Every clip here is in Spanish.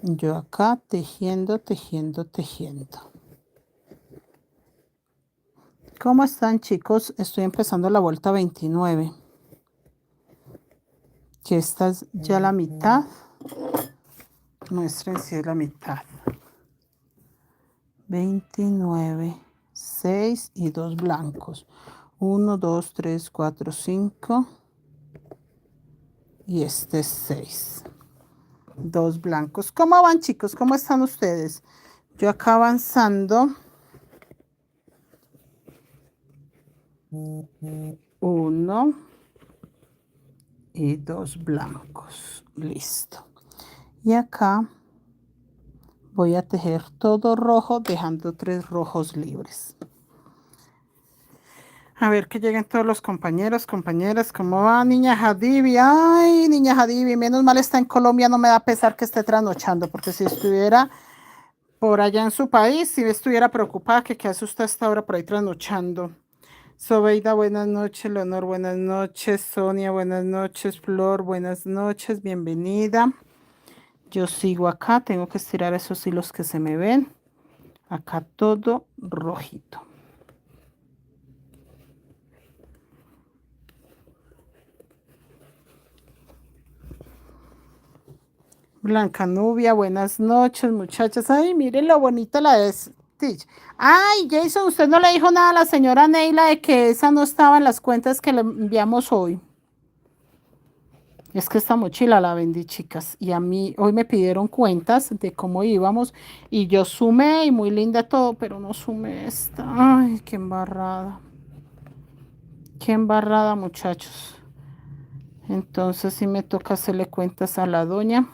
Yo acá tejiendo, tejiendo, tejiendo. ¿Cómo están, chicos? Estoy empezando la vuelta 29. Que esta es ya la mitad. Muestren si es la mitad. 29, 6 y 2 blancos. 1, 2, 3, 4, 5. Y este es 6. 2 blancos. ¿Cómo van, chicos? ¿Cómo están ustedes? Yo acá avanzando. 1 y 2 blancos. Listo. Y acá voy a tejer todo rojo, dejando 3 rojos libres. A ver que lleguen todos los compañeros, compañeras. ¿Cómo va, niña Hadibi? Ay, niña Hadibi, menos mal está en Colombia, no me da pesar que esté trasnochando, porque si estuviera por allá en su país, si estuviera preocupada que qué hace usted a esta hora por ahí trasnochando. Sobeida, buenas noches. Leonor, buenas noches. Sonia, buenas noches. Flor, buenas noches. Bienvenida. Yo sigo acá, tengo que estirar esos hilos que se me ven. Acá todo rojito. Blanca Nubia, buenas noches, muchachas. Ay, miren lo bonita la de Stitch. Ay, Jason, usted no le dijo nada a la señora Neila de que esa no estaba en las cuentas que le enviamos hoy. Es que esta mochila la vendí, chicas, y a mí hoy me pidieron cuentas de cómo íbamos y yo sumé y muy linda todo, pero no sumé esta. Ay, qué embarrada. Qué embarrada, muchachos. Entonces sí me toca hacerle cuentas a la doña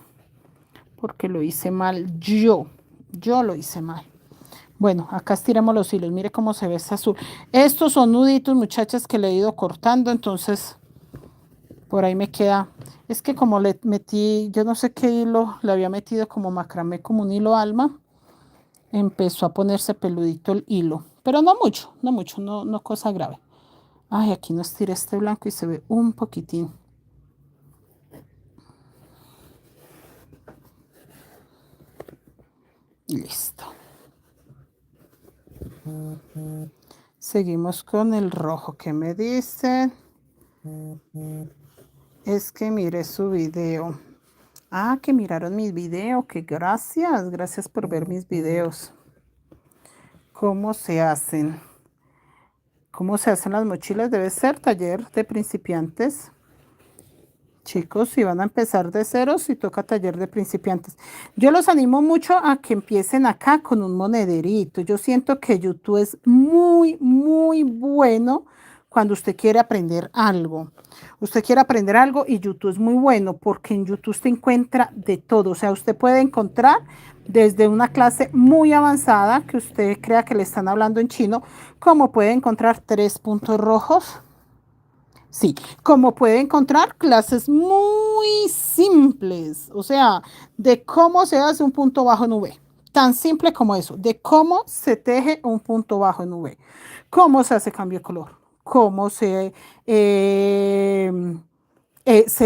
porque lo hice mal yo. Yo lo hice mal. Bueno, acá estiramos los hilos. Mire cómo se ve ese azul. Estos son nuditos, muchachas, que le he ido cortando, entonces por ahí me queda. Es que como le metí, yo no sé qué hilo, le había metido como macramé, como un hilo alma, empezó a ponerse peludito el hilo. Pero no mucho, no mucho, no cosa grave. Ay, aquí no estiré este blanco y se ve un poquitín. Listo. Seguimos con el rojo. ¿Qué me dicen? Es que miré su video. Ah, que miraron mis videos. Que gracias. Gracias por ver mis videos. ¿Cómo se hacen? ¿Cómo se hacen las mochilas? Debe ser taller de principiantes. Chicos, si van a empezar de cero, si toca taller de principiantes. Yo los animo mucho a que empiecen acá con un monederito. Yo siento que YouTube es muy, muy bueno cuando usted quiere aprender algo. Usted quiere aprender algo y YouTube es muy bueno porque en YouTube usted encuentra de todo. O sea, usted puede encontrar desde una clase muy avanzada que usted crea que le están hablando en chino, como puede encontrar 3 puntos rojos. Sí, como puede encontrar clases muy simples, o sea, de cómo se hace un punto bajo en V. Tan simple como eso, de cómo se teje un punto bajo en V, cómo se hace cambio de color, cómo se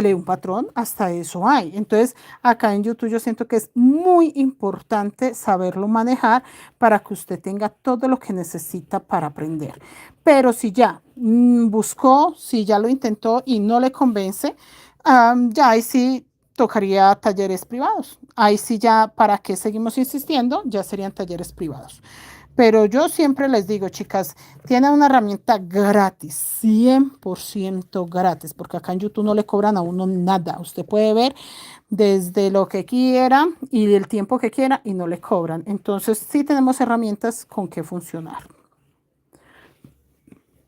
lee un patrón, hasta eso hay. Entonces, acá en YouTube yo siento que es muy importante saberlo manejar para que usted tenga todo lo que necesita para aprender. Pero si ya buscó, si ya lo intentó y no le convence, ya ahí sí tocaría talleres privados. Ahí sí ya, ¿para qué seguimos insistiendo? Ya serían talleres privados. Pero yo siempre les digo, chicas, tienen una herramienta gratis, 100% gratis, porque acá en YouTube no le cobran a uno nada. Usted puede ver desde lo que quiera y el tiempo que quiera y no le cobran. Entonces, sí tenemos herramientas con que funcionar.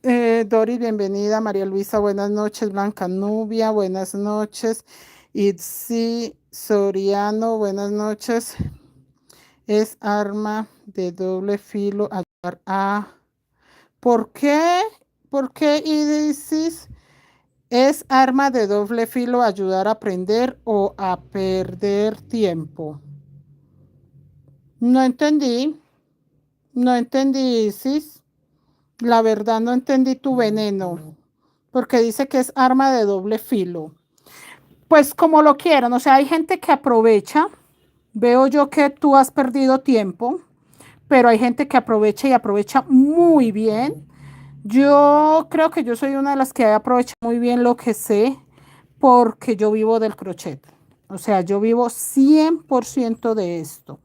Doris, bienvenida. María Luisa, buenas noches. Blanca Nubia, buenas noches. Itzi Soriano, buenas noches. Es arma de doble filo ayudar a... ¿Por qué? ¿Por qué Isis es arma de doble filo ayudar a aprender o a perder tiempo? No entendí. No entendí, Isis. La verdad no entendí tu veneno. Porque dice que es arma de doble filo. Pues como lo quieran. O sea, hay gente que aprovecha Veo yo que tú has perdido tiempo, pero hay gente que aprovecha y aprovecha muy bien. Yo creo que yo soy una de las que aprovecha muy bien lo que sé porque yo vivo del crochet. O sea, yo vivo 100% de esto.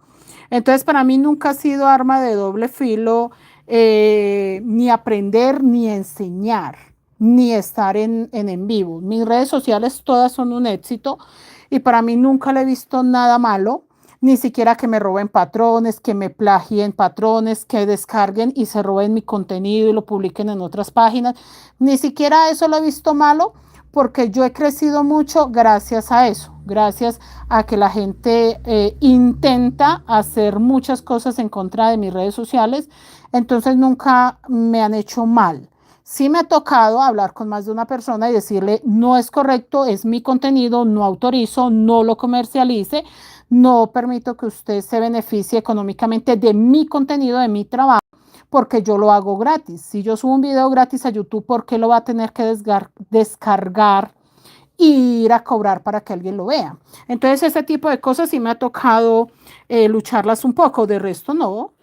Entonces, para mí nunca ha sido arma de doble filo ni aprender, ni enseñar, ni estar en vivo. Mis redes sociales todas son un éxito y para mí nunca le he visto nada malo, ni siquiera que me roben patrones, que me plagien patrones, que descarguen y se roben mi contenido y lo publiquen en otras páginas. Ni siquiera eso lo he visto malo porque yo he crecido mucho gracias a eso, gracias a que la gente intenta hacer muchas cosas en contra de mis redes sociales, entonces nunca me han hecho mal. Sí me ha tocado hablar con más de una persona y decirle, no es correcto, es mi contenido, no autorizo, no lo comercialice, no permito que usted se beneficie económicamente de mi contenido, de mi trabajo, porque yo lo hago gratis. Si yo subo un video gratis a YouTube, ¿por qué lo va a tener que descargar e ir a cobrar para que alguien lo vea? Entonces, ese tipo de cosas sí me ha tocado lucharlas un poco, de resto no.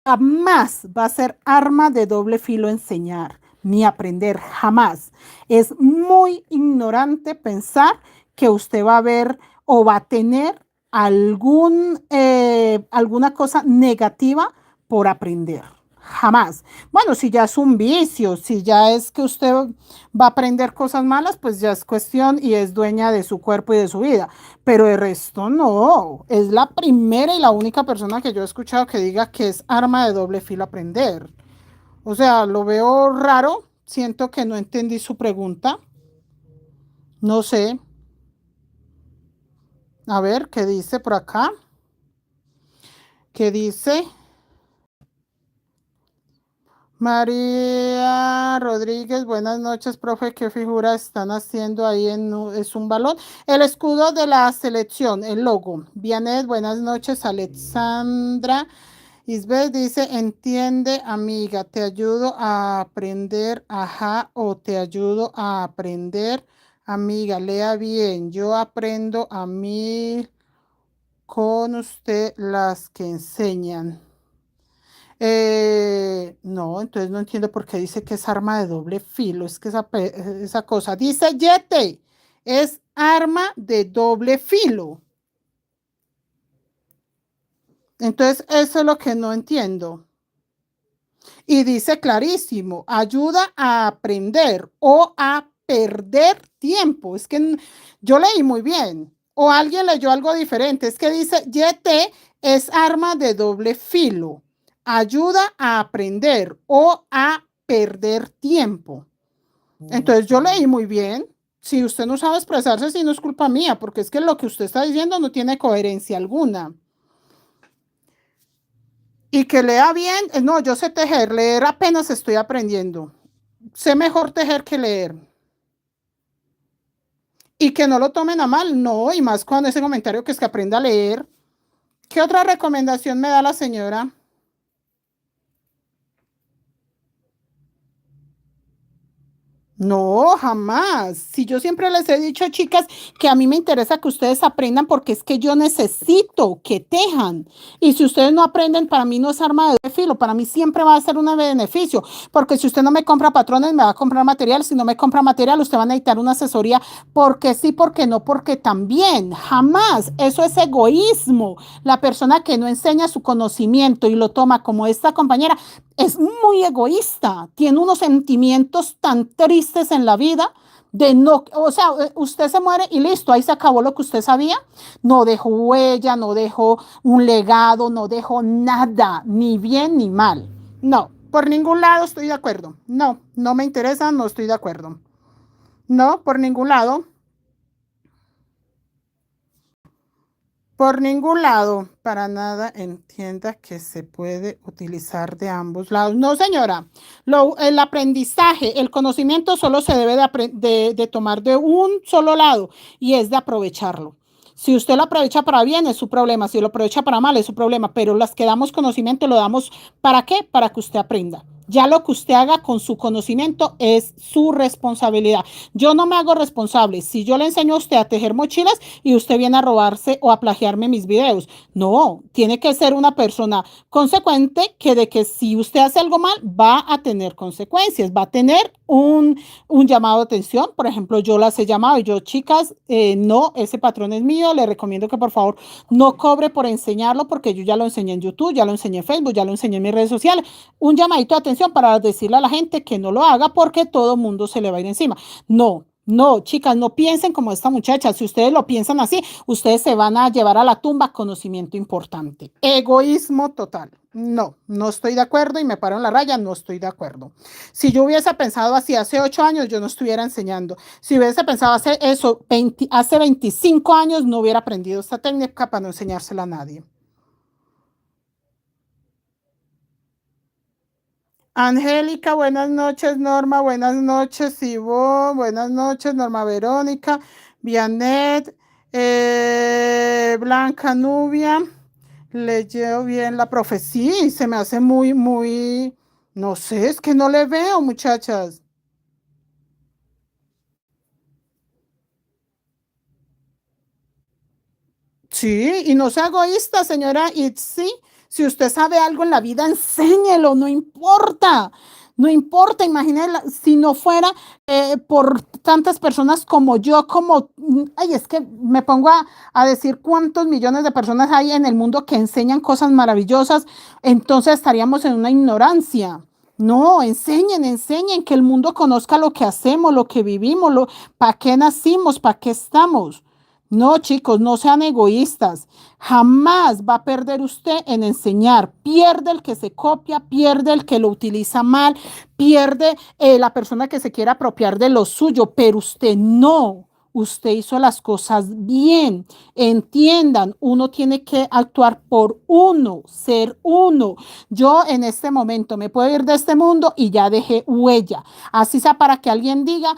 Jamás va a ser arma de doble filo enseñar ni aprender, jamás. Es muy ignorante pensar que usted va a ver o va a tener alguna cosa negativa por aprender. Jamás. Bueno, si ya es un vicio, si ya es que usted va a aprender cosas malas, pues ya es cuestión y es dueña de su cuerpo y de su vida. Pero de resto no. Es la primera y la única persona que yo he escuchado que diga que es arma de doble filo aprender. O sea, lo veo raro. Siento que no entendí su pregunta. No sé. A ver, ¿qué dice por acá? ¿Qué dice? María Rodríguez, buenas noches, profe. ¿Qué figura están haciendo ahí? Es un balón. El escudo de la selección, el logo. Vianet, buenas noches. Alexandra Isbeth dice, entiende, amiga, te ayudo a aprender, ajá, o te ayudo a aprender, amiga, lea bien. Yo aprendo a mí con usted las que enseñan. No, entonces no entiendo por qué dice que es arma de doble filo. Es que esa cosa dice Yete, es arma de doble filo. Entonces, eso es lo que no entiendo. Y dice clarísimo, ayuda a aprender o a perder tiempo. Es que yo leí muy bien. O alguien leyó algo diferente. Es que dice Yete es arma de doble filo. Ayuda a aprender o a perder tiempo. Entonces yo leí muy bien. Si usted no sabe expresarse, sí no es culpa mía, porque es que lo que usted está diciendo no tiene coherencia alguna. Y que lea bien, no, yo sé tejer, leer apenas estoy aprendiendo. Sé mejor tejer que leer. Y que no lo tomen a mal, no, y más cuando ese comentario que es que aprenda a leer. ¿Qué otra recomendación me da la señora? No, jamás. Si yo siempre les he dicho, chicas, que a mí me interesa que ustedes aprendan porque es que yo necesito que tejan. Y si ustedes no aprenden, para mí no es arma de filo, para mí siempre va a ser un beneficio, porque si usted no me compra patrones, me va a comprar material. Si no me compra material, usted va a necesitar una asesoría porque sí, porque no, porque también. Jamás. Eso es egoísmo. La persona que no enseña su conocimiento y lo toma como esta compañera es muy egoísta, tiene unos sentimientos tan tristes en la vida de no, o sea, usted se muere y listo, ahí se acabó lo que usted sabía, no dejó huella, no dejó un legado, no dejó nada, ni bien ni mal. No, por ningún lado estoy de acuerdo. No, no me interesa, no estoy de acuerdo. No, por ningún lado. Por ningún lado, para nada entienda que se puede utilizar de ambos lados. No, señora, el aprendizaje, el conocimiento solo se debe de tomar de un solo lado y es de aprovecharlo. Si usted lo aprovecha para bien, es su problema. Si lo aprovecha para mal, es su problema. Pero las que damos conocimiento lo damos ¿para qué? Para que usted aprenda. Ya lo que usted haga con su conocimiento es su responsabilidad. Yo no me hago responsable si yo le enseño a usted a tejer mochilas y usted viene a robarse o a plagiarme mis videos. No, tiene que ser una persona consecuente que de que si usted hace algo mal va a tener consecuencias, va a tener un llamado de atención. Por ejemplo, yo las he llamado y yo, chicas, no, ese patrón es mío, le recomiendo que por favor no cobre por enseñarlo porque yo ya lo enseñé en YouTube, ya lo enseñé en Facebook, ya lo enseñé en mis redes sociales. Un llamadito de atención para decirle a la gente que no lo haga porque todo el mundo se le va a ir encima. No. No, chicas, no piensen como esta muchacha. Si ustedes lo piensan así, ustedes se van a llevar a la tumba conocimiento importante. Egoísmo total. No, no estoy de acuerdo y me paro en la raya, no estoy de acuerdo. Si yo hubiese pensado así hace 8 años, yo no estuviera enseñando. Si hubiese pensado hacer eso hace 25 años, no hubiera aprendido esta técnica para no enseñársela a nadie. Angélica, buenas noches, Norma, buenas noches, Ivonne, buenas noches, Norma Verónica, Vianet, Blanca Nubia, leyó bien la profecía y se me hace muy, no sé, es que no le veo, muchachas. Sí, y no sea egoísta, señora Itzi. Si usted sabe algo en la vida, enséñelo, no importa. No importa, imagínese si no fuera por tantas personas como yo, ay, es que me pongo a decir cuántos millones de personas hay en el mundo que enseñan cosas maravillosas, entonces estaríamos en una ignorancia. No, enseñen, que el mundo conozca lo que hacemos, lo que vivimos, para qué nacimos, para qué estamos. No, chicos, no sean egoístas. Jamás va a perder usted en enseñar. Pierde el que se copia, pierde el que lo utiliza mal, pierde la persona que se quiere apropiar de lo suyo, pero usted no. Usted hizo las cosas bien. Entiendan, uno tiene que actuar por uno, ser uno. Yo en este momento me puedo ir de este mundo y ya dejé huella. Así sea para que alguien diga,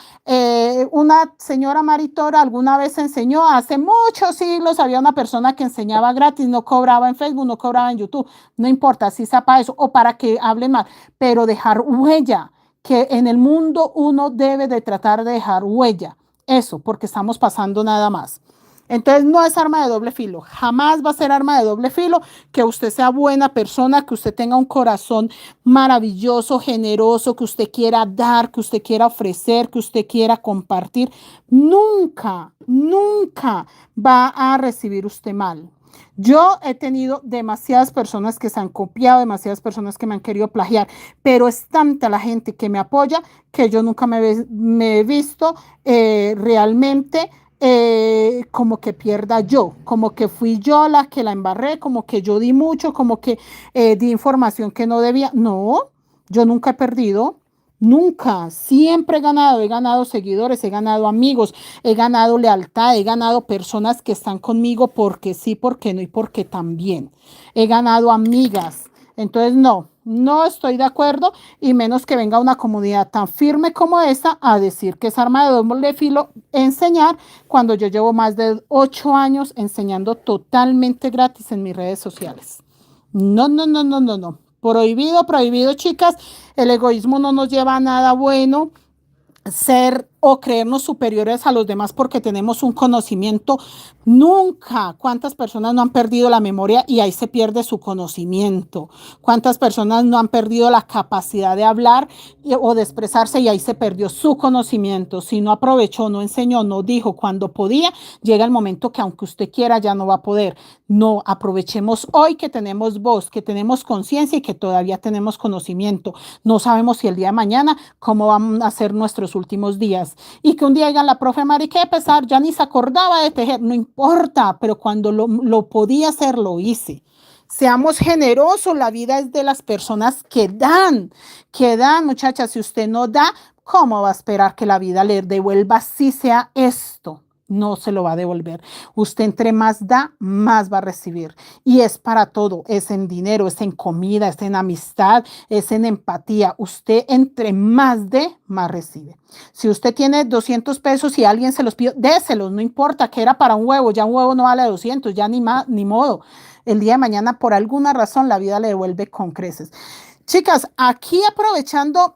una señora Maritora alguna vez enseñó, hace muchos siglos había una persona que enseñaba gratis, no cobraba en Facebook, no cobraba en YouTube, no importa si sea para eso o para que hablen mal, pero dejar huella, que en el mundo uno debe de tratar de dejar huella, eso, porque estamos pasando nada más. Entonces no es arma de doble filo, jamás va a ser arma de doble filo que usted sea buena persona, que usted tenga un corazón maravilloso, generoso, que usted quiera dar, que usted quiera ofrecer, que usted quiera compartir. Nunca, nunca va a recibir usted mal. Yo he tenido demasiadas personas que se han copiado, demasiadas personas que me han querido plagiar, pero es tanta la gente que me apoya que yo nunca me he visto realmente como que pierda yo, como que fui yo la que la embarré, como que yo di mucho, como que di información que no debía. No, yo nunca he perdido, nunca, siempre he ganado seguidores, he ganado amigos, he ganado lealtad, he ganado personas que están conmigo porque sí, porque no y porque también. He ganado amigas. Entonces, no, no estoy de acuerdo y menos que venga una comunidad tan firme como esta a decir que es arma de doble filo enseñar cuando yo llevo más de 8 años enseñando totalmente gratis en mis redes sociales. No, no, no, no, no, no. Prohibido, prohibido, chicas. El egoísmo no nos lleva a nada bueno. Ser o creernos superiores a los demás porque tenemos un conocimiento. Nunca. ¿Cuántas personas no han perdido la memoria y ahí se pierde su conocimiento? ¿Cuántas personas no han perdido la capacidad de hablar o de expresarse y ahí se perdió su conocimiento? Si no aprovechó, no enseñó, no dijo cuando podía, llega el momento que aunque usted quiera ya no va a poder. No, aprovechemos hoy que tenemos voz, que tenemos conciencia y que todavía tenemos conocimiento. No sabemos si el día de mañana cómo van a ser nuestros últimos días. Y que un día digan la profe Mari, qué pesar, ya ni se acordaba de tejer, no importa, pero cuando lo podía hacer, lo hice. Seamos generosos, la vida es de las personas que dan, muchachas, si usted no da, ¿cómo va a esperar que la vida le devuelva si sea esto? No se lo va a devolver. Usted entre más da, más va a recibir. Y es para todo, es en dinero, es en comida, es en amistad, es en empatía. Usted entre más dé, más recibe. Si usted tiene 200 pesos y alguien se los pide, déselos, no importa que era para un huevo, ya un huevo no vale 200, ya ni modo. El día de mañana, por alguna razón, la vida le devuelve con creces. Chicas, aquí aprovechando,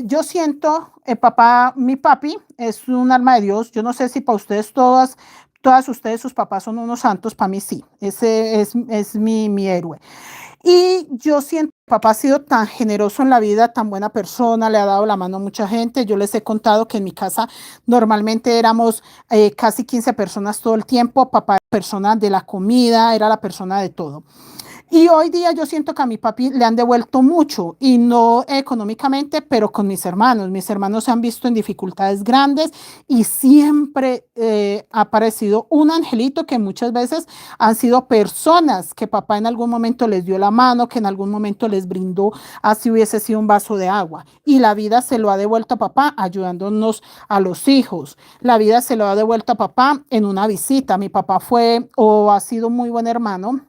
yo siento, papá, mi papi es un alma de Dios. Yo no sé si para ustedes todas ustedes, sus papás son unos santos, para mí sí. Ese es mi héroe. Y yo siento que papá ha sido tan generoso en la vida, tan buena persona, le ha dado la mano a mucha gente. Yo les he contado que en mi casa normalmente éramos casi 15 personas todo el tiempo. Papá era persona de la comida, era la persona de todo. Y hoy día yo siento que a mi papi le han devuelto mucho y no económicamente, pero con mis hermanos. Mis hermanos se han visto en dificultades grandes y siempre ha aparecido un angelito que muchas veces han sido personas que papá en algún momento les dio la mano, que en algún momento les brindó, así hubiese sido un vaso de agua. Y la vida se lo ha devuelto a papá ayudándonos a los hijos. La vida se lo ha devuelto a papá en una visita. Mi papá fue o ha sido un muy buen hermano.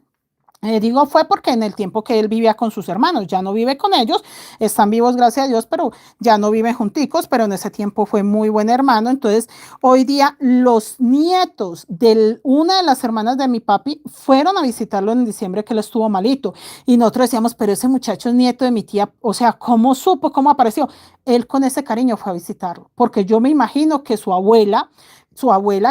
Digo fue porque en el tiempo que él vivía con sus hermanos, ya no vive con ellos, están vivos gracias a Dios, pero ya no viven junticos, pero en ese tiempo fue muy buen hermano. Entonces, hoy día los nietos de una de las hermanas de mi papi fueron a visitarlo en diciembre que él estuvo malito. Y nosotros decíamos, pero ese muchacho es nieto de mi tía, o sea, ¿cómo supo, cómo apareció? Él con ese cariño fue a visitarlo, porque yo me imagino que su abuela,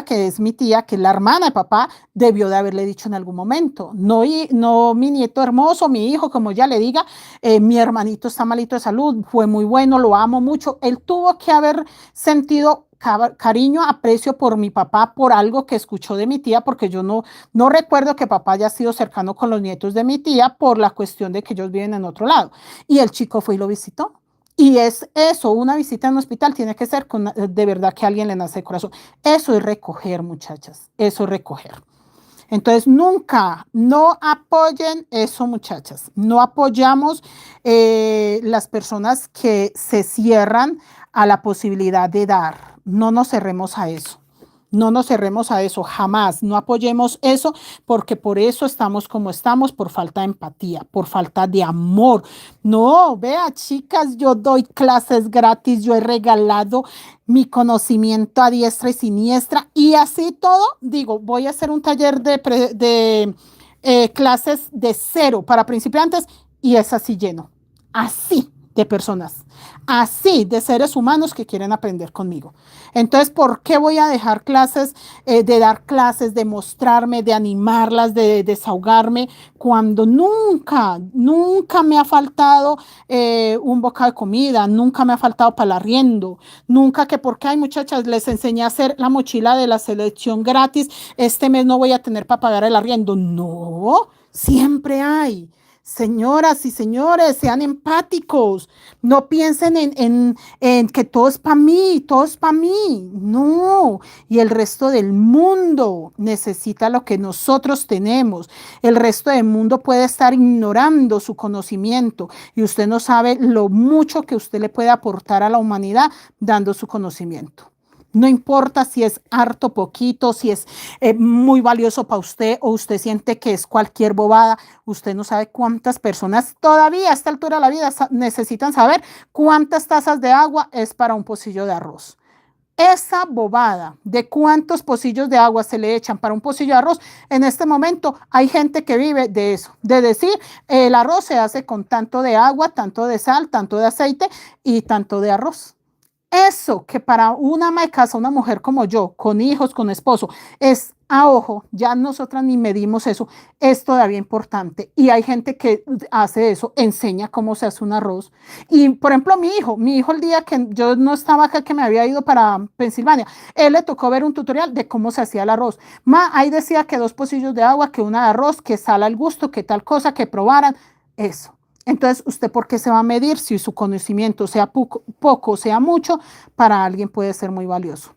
que es mi tía, que es la hermana de papá, debió de haberle dicho en algún momento, no, no mi nieto hermoso, mi hijo, como ya le diga, mi hermanito está malito de salud, fue muy bueno, lo amo mucho. Él tuvo que haber sentido cariño, aprecio por mi papá, por algo que escuchó de mi tía, porque yo no recuerdo que papá haya sido cercano con los nietos de mi tía por la cuestión de que ellos viven en otro lado. Y el chico fue y lo visitó. Y es eso, una visita en un hospital tiene que ser con, de verdad que alguien le nace el corazón. Eso es recoger, muchachas, eso es recoger. Entonces, nunca, no apoyen eso, muchachas. No apoyamos las personas que se cierran a la posibilidad de dar. No nos cerremos a eso. No nos cerremos a eso, jamás. No apoyemos eso porque por eso estamos como estamos, por falta de empatía, por falta de amor. No, vea, chicas, yo doy clases gratis, yo he regalado mi conocimiento a diestra y siniestra y así todo, digo, voy a hacer un taller de clases de cero para principiantes y es así lleno, así de personas, así de seres humanos que quieren aprender conmigo. Entonces, ¿por qué voy a dejar clases, de dar clases, de mostrarme, de animarlas, de desahogarme, cuando nunca me ha faltado un bocado de comida, nunca me ha faltado para el arriendo, nunca que porque hay muchachas, les enseñé a hacer la mochila de la selección gratis, este mes no voy a tener para pagar el arriendo? No, siempre hay. Señoras y señores, sean empáticos, no piensen en que todo es para mí, todo es para mí. No, y el resto del mundo necesita lo que nosotros tenemos. El resto del mundo puede estar ignorando su conocimiento y usted no sabe lo mucho que usted le puede aportar a la humanidad dando su conocimiento. No importa si es harto, poquito, si es muy valioso para usted o usted siente que es cualquier bobada. Usted no sabe cuántas personas todavía a esta altura de la vida necesitan saber cuántas tazas de agua es para un pocillo de arroz. Esa bobada de cuántos pocillos de agua se le echan para un pocillo de arroz, en este momento hay gente que vive de eso, de decir el arroz se hace con tanto de agua, tanto de sal, tanto de aceite y tanto de arroz. Eso que para una ama de casa, una mujer como yo, con hijos, con esposo, es a ojo, ya nosotras ni medimos eso, es todavía importante. Y hay gente que hace eso, enseña cómo se hace un arroz. Y por ejemplo, mi hijo el día que yo no estaba acá, que me había ido para Pensilvania, él le tocó ver un tutorial de cómo se hacía el arroz. Ahí decía que 2 pocillos de agua, que una de arroz, que sal al gusto, que tal cosa, que probaran, eso. Entonces, ¿usted por qué se va a medir si su conocimiento sea poco o sea mucho? Para alguien puede ser muy valioso.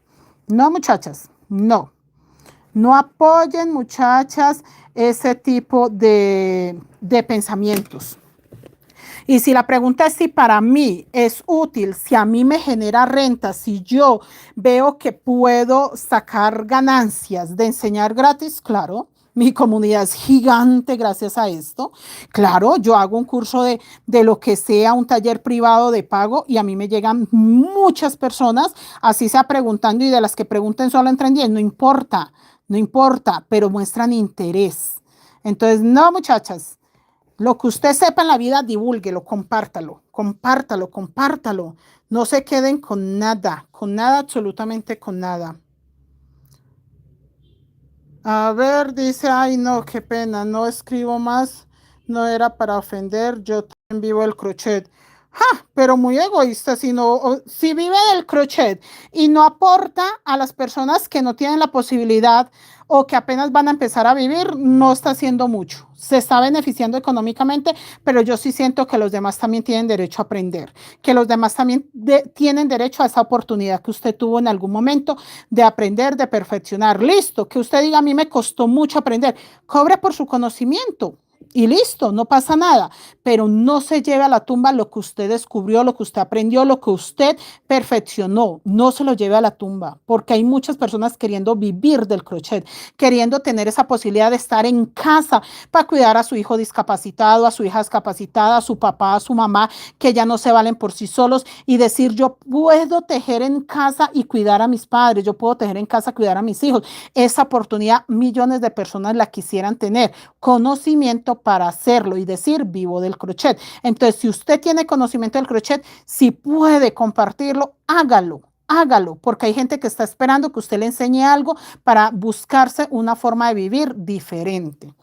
No, muchachas, no. No apoyen, muchachas, ese tipo de pensamientos. Y si la pregunta es si para mí es útil, si a mí me genera renta, si yo veo que puedo sacar ganancias de enseñar gratis, claro. Mi comunidad es gigante gracias a esto. Claro, yo hago un curso de lo que sea, un taller privado de pago y a mí me llegan muchas personas, así sea preguntando y de las que pregunten solo entran 10, no importa, no importa, pero muestran interés. Entonces, no, muchachas, Lo que usted sepa en la vida, divúlguelo, compártalo, compártalo, compártalo. No se queden con nada, absolutamente con nada. A ver, dice, ay no, qué pena, no escribo más, no era para ofender, yo también vivo el crochet. ¡Ja! Pero muy egoísta, si vive del crochet y no aporta a las personas que no tienen la posibilidad o que apenas van a empezar a vivir, no está haciendo mucho. Se está beneficiando económicamente, pero yo sí siento que los demás también tienen derecho a aprender, que los demás también tienen derecho a esa oportunidad que usted tuvo en algún momento de aprender, de perfeccionar. Listo, que usted diga, a mí me costó mucho aprender, cobre por su conocimiento. Y listo, no pasa nada, pero no se lleve a la tumba lo que usted descubrió, lo que usted aprendió, lo que usted perfeccionó. No se lo lleve a la tumba, porque hay muchas personas queriendo vivir del crochet, queriendo tener esa posibilidad de estar en casa para cuidar a su hijo discapacitado, a su hija discapacitada, a su papá, a su mamá, que ya no se valen por sí solos y decir, yo puedo tejer en casa y cuidar a mis padres, yo puedo tejer en casa y cuidar a mis hijos. Esa oportunidad millones de personas la quisieran tener, conocimiento para hacerlo y decir, vivo del crochet. Entonces, si usted tiene conocimiento del crochet, si puede compartirlo, hágalo. Hágalo, porque hay gente que está esperando que usted le enseñe algo para buscarse una forma de vivir diferente.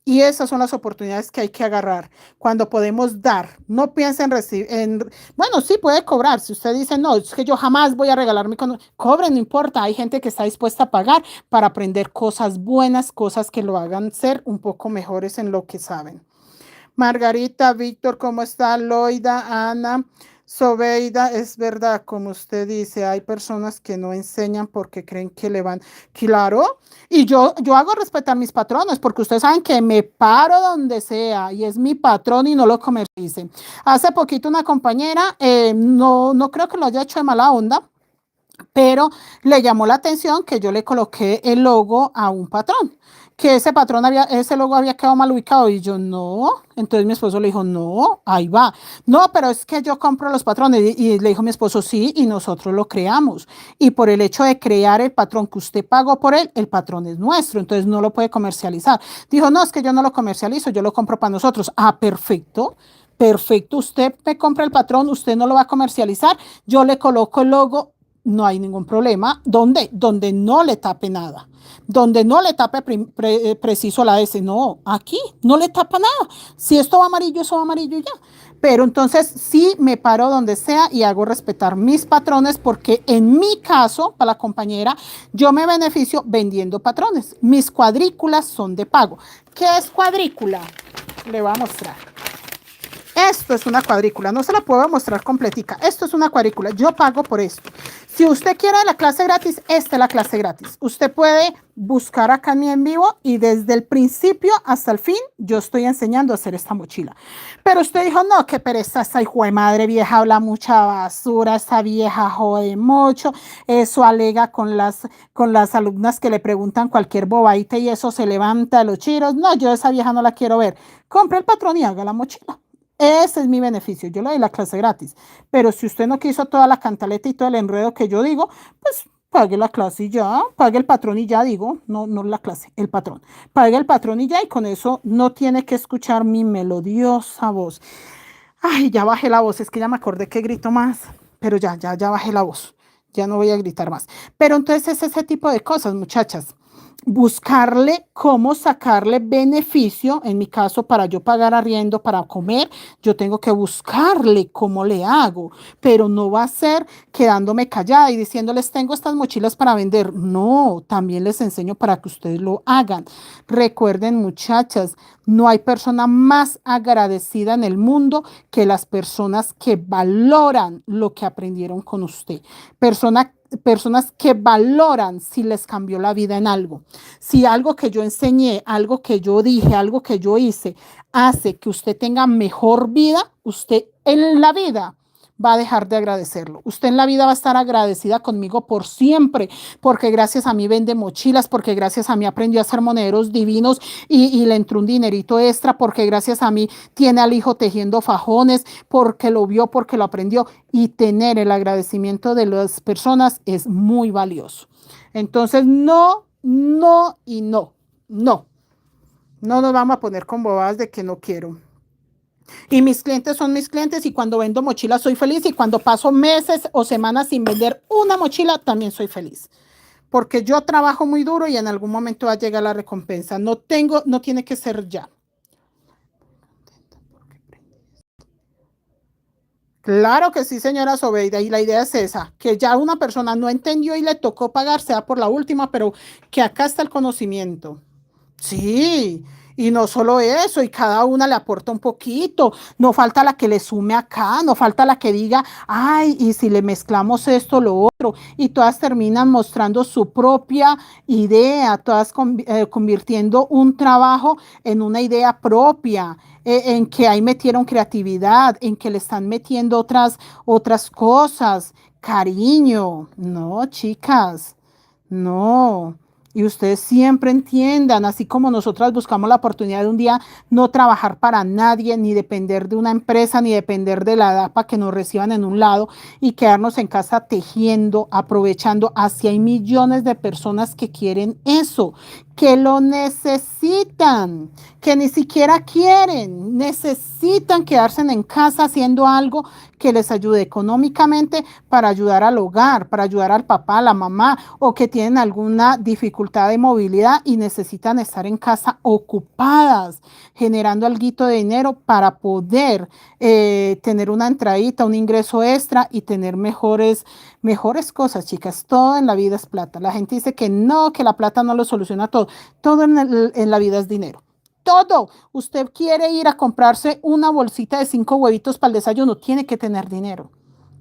Y esas son las oportunidades que hay que agarrar cuando podemos dar. No piense en recibir, bueno, sí puede cobrar. Si usted dice, no, es que yo jamás voy a regalar mi cobre, no importa. Hay gente que está dispuesta a pagar para aprender cosas buenas, cosas que lo hagan ser un poco mejores en lo que saben. Margarita, Víctor, ¿cómo está? Loida, Ana, Sobeida, es verdad, como usted dice, hay personas que no enseñan porque creen que le van, claro, y yo hago respetar a mis patrones, porque ustedes saben que me paro donde sea, y es mi patrón y no lo comercialicen. Hace poquito una compañera, no creo que lo haya hecho de mala onda, pero le llamó la atención que yo le coloqué el logo a un patrón, que ese logo había quedado mal ubicado y yo no. Entonces mi esposo le dijo, no, ahí va. No, pero es que yo compro los patrones y le dijo mi esposo, sí, y nosotros lo creamos. Y por el hecho de crear el patrón que usted pagó por él, el patrón es nuestro, entonces no lo puede comercializar. Dijo, no, es que yo no lo comercializo, yo lo compro para nosotros. Ah, perfecto. Perfecto, usted me compra el patrón, usted no lo va a comercializar, yo le coloco el logo, no hay ningún problema. ¿Dónde? Donde no le tape nada. Donde no le tape preciso la S. No, aquí no le tapa nada. Si esto va amarillo, eso va amarillo y ya. Pero entonces sí me paro donde sea y hago respetar mis patrones porque en mi caso, para la compañera, yo me beneficio vendiendo patrones. Mis cuadrículas son de pago. ¿Qué es cuadrícula? Le voy a mostrar. Esto es una cuadrícula, no se la puedo mostrar completica. Esto es una cuadrícula, yo pago por esto. Si usted quiere la clase gratis, esta es la clase gratis. Usted puede buscar acá en mi en vivo y desde el principio hasta el fin yo estoy enseñando a hacer esta mochila. Pero usted dijo, no, qué pereza, esta hijo de madre vieja habla mucha basura, esta vieja jode mucho. Eso alega con las alumnas que le preguntan cualquier bobadita y eso se levanta de los chiros. No, yo esa vieja no la quiero ver. Compre el patrón y haga la mochila. Ese es mi beneficio, yo le doy la clase gratis, pero si usted no quiso toda la cantaleta y todo el enredo que yo digo, pues pague la clase y ya, pague el patrón y ya digo, no la clase, el patrón, pague el patrón y ya y con eso no tiene que escuchar mi melodiosa voz. Ay, ya bajé la voz, es que ya me acordé que grito más, pero ya bajé la voz, ya no voy a gritar más. Pero entonces es ese tipo de cosas, muchachas, buscarle cómo sacarle beneficio, en mi caso, para yo pagar arriendo, para comer, yo tengo que buscarle cómo le hago, pero no va a ser quedándome callada y diciéndoles tengo estas mochilas para vender. No, también les enseño para que ustedes lo hagan. Recuerden, muchachas, no hay persona más agradecida en el mundo que las personas que valoran lo que aprendieron con usted. Personas que valoran si les cambió la vida en algo. Si algo que yo enseñé, algo que yo dije, algo que yo hice, hace que usted tenga mejor vida, usted en la vida va a dejar de agradecerlo. Usted en la vida va a estar agradecida conmigo por siempre, porque gracias a mí vende mochilas, porque gracias a mí aprendió a hacer monederos divinos y le entró un dinerito extra, porque gracias a mí tiene al hijo tejiendo fajones, porque lo vio, porque lo aprendió. Y tener el agradecimiento de las personas es muy valioso. Entonces, no, no y no, no. No nos vamos a poner con bobadas de que no quiero. Y mis clientes son mis clientes y cuando vendo mochilas soy feliz y cuando paso meses o semanas sin vender una mochila también soy feliz. Porque yo trabajo muy duro y en algún momento va a llegar la recompensa. No tiene que ser ya. Claro que sí, señora Sobeida, y la idea es esa, que ya una persona no entendió y le tocó pagar, sea por la última, pero que acá está el conocimiento. Sí, y no solo eso, y cada una le aporta un poquito. No falta la que le sume acá, no falta la que diga, ay, y si le mezclamos esto, lo otro, y todas terminan mostrando su propia idea, todas convirtiendo un trabajo en una idea propia, en que ahí metieron creatividad, en que le están metiendo otras cosas, cariño. No, chicas, no. Y ustedes siempre entiendan, así como nosotras buscamos la oportunidad de un día no trabajar para nadie, ni depender de una empresa, ni depender de la edad para que nos reciban en un lado y quedarnos en casa tejiendo, aprovechando. Así hay millones de personas que quieren eso, que lo necesitan, que ni siquiera quieren, necesitan quedarse en casa haciendo algo que les ayude económicamente para ayudar al hogar, para ayudar al papá, a la mamá, o que tienen alguna dificultad de movilidad y necesitan estar en casa ocupadas, generando algo de dinero para poder tener una entradita, un ingreso extra y tener mejores cosas, chicas. Todo en la vida es plata. La gente dice que no, que la plata no lo soluciona todo. Todo en la vida es dinero. Todo. Usted quiere ir a comprarse una bolsita de 5 huevitos para el desayuno, tiene que tener dinero.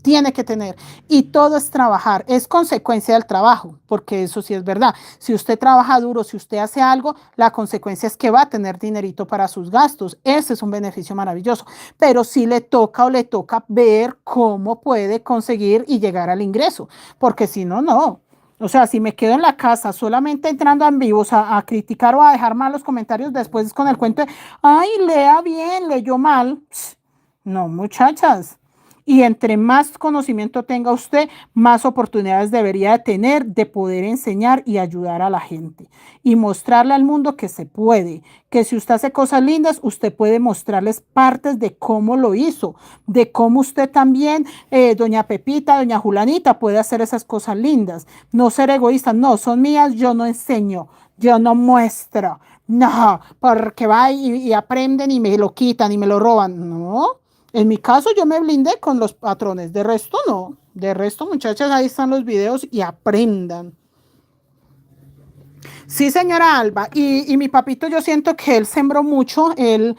Tiene que tener. Y todo es trabajar, es consecuencia del trabajo, porque eso sí es verdad. Si usted trabaja duro, si usted hace algo, la consecuencia es que va a tener dinerito para sus gastos. Ese es un beneficio maravilloso. Pero sí le toca o le toca ver cómo puede conseguir y llegar al ingreso, porque si no, no. O sea, si me quedo en la casa solamente entrando en vivos a criticar o a dejar malos comentarios después con el cuento de, ay, lea bien, leyó mal. No, muchachas. Y entre más conocimiento tenga usted, más oportunidades debería de tener de poder enseñar y ayudar a la gente. Y mostrarle al mundo que se puede, que si usted hace cosas lindas, usted puede mostrarles partes de cómo lo hizo, de cómo usted también, doña Pepita, doña Julanita, puede hacer esas cosas lindas. No ser egoísta, no, son mías, yo no enseño, yo no muestro. No, porque va y aprenden y me lo quitan y me lo roban. No, en mi caso yo me blindé con los patrones, de resto no. De resto, muchachas, ahí están los videos y aprendan. Sí, señora Alba. Y mi papito, yo siento que él sembró mucho, él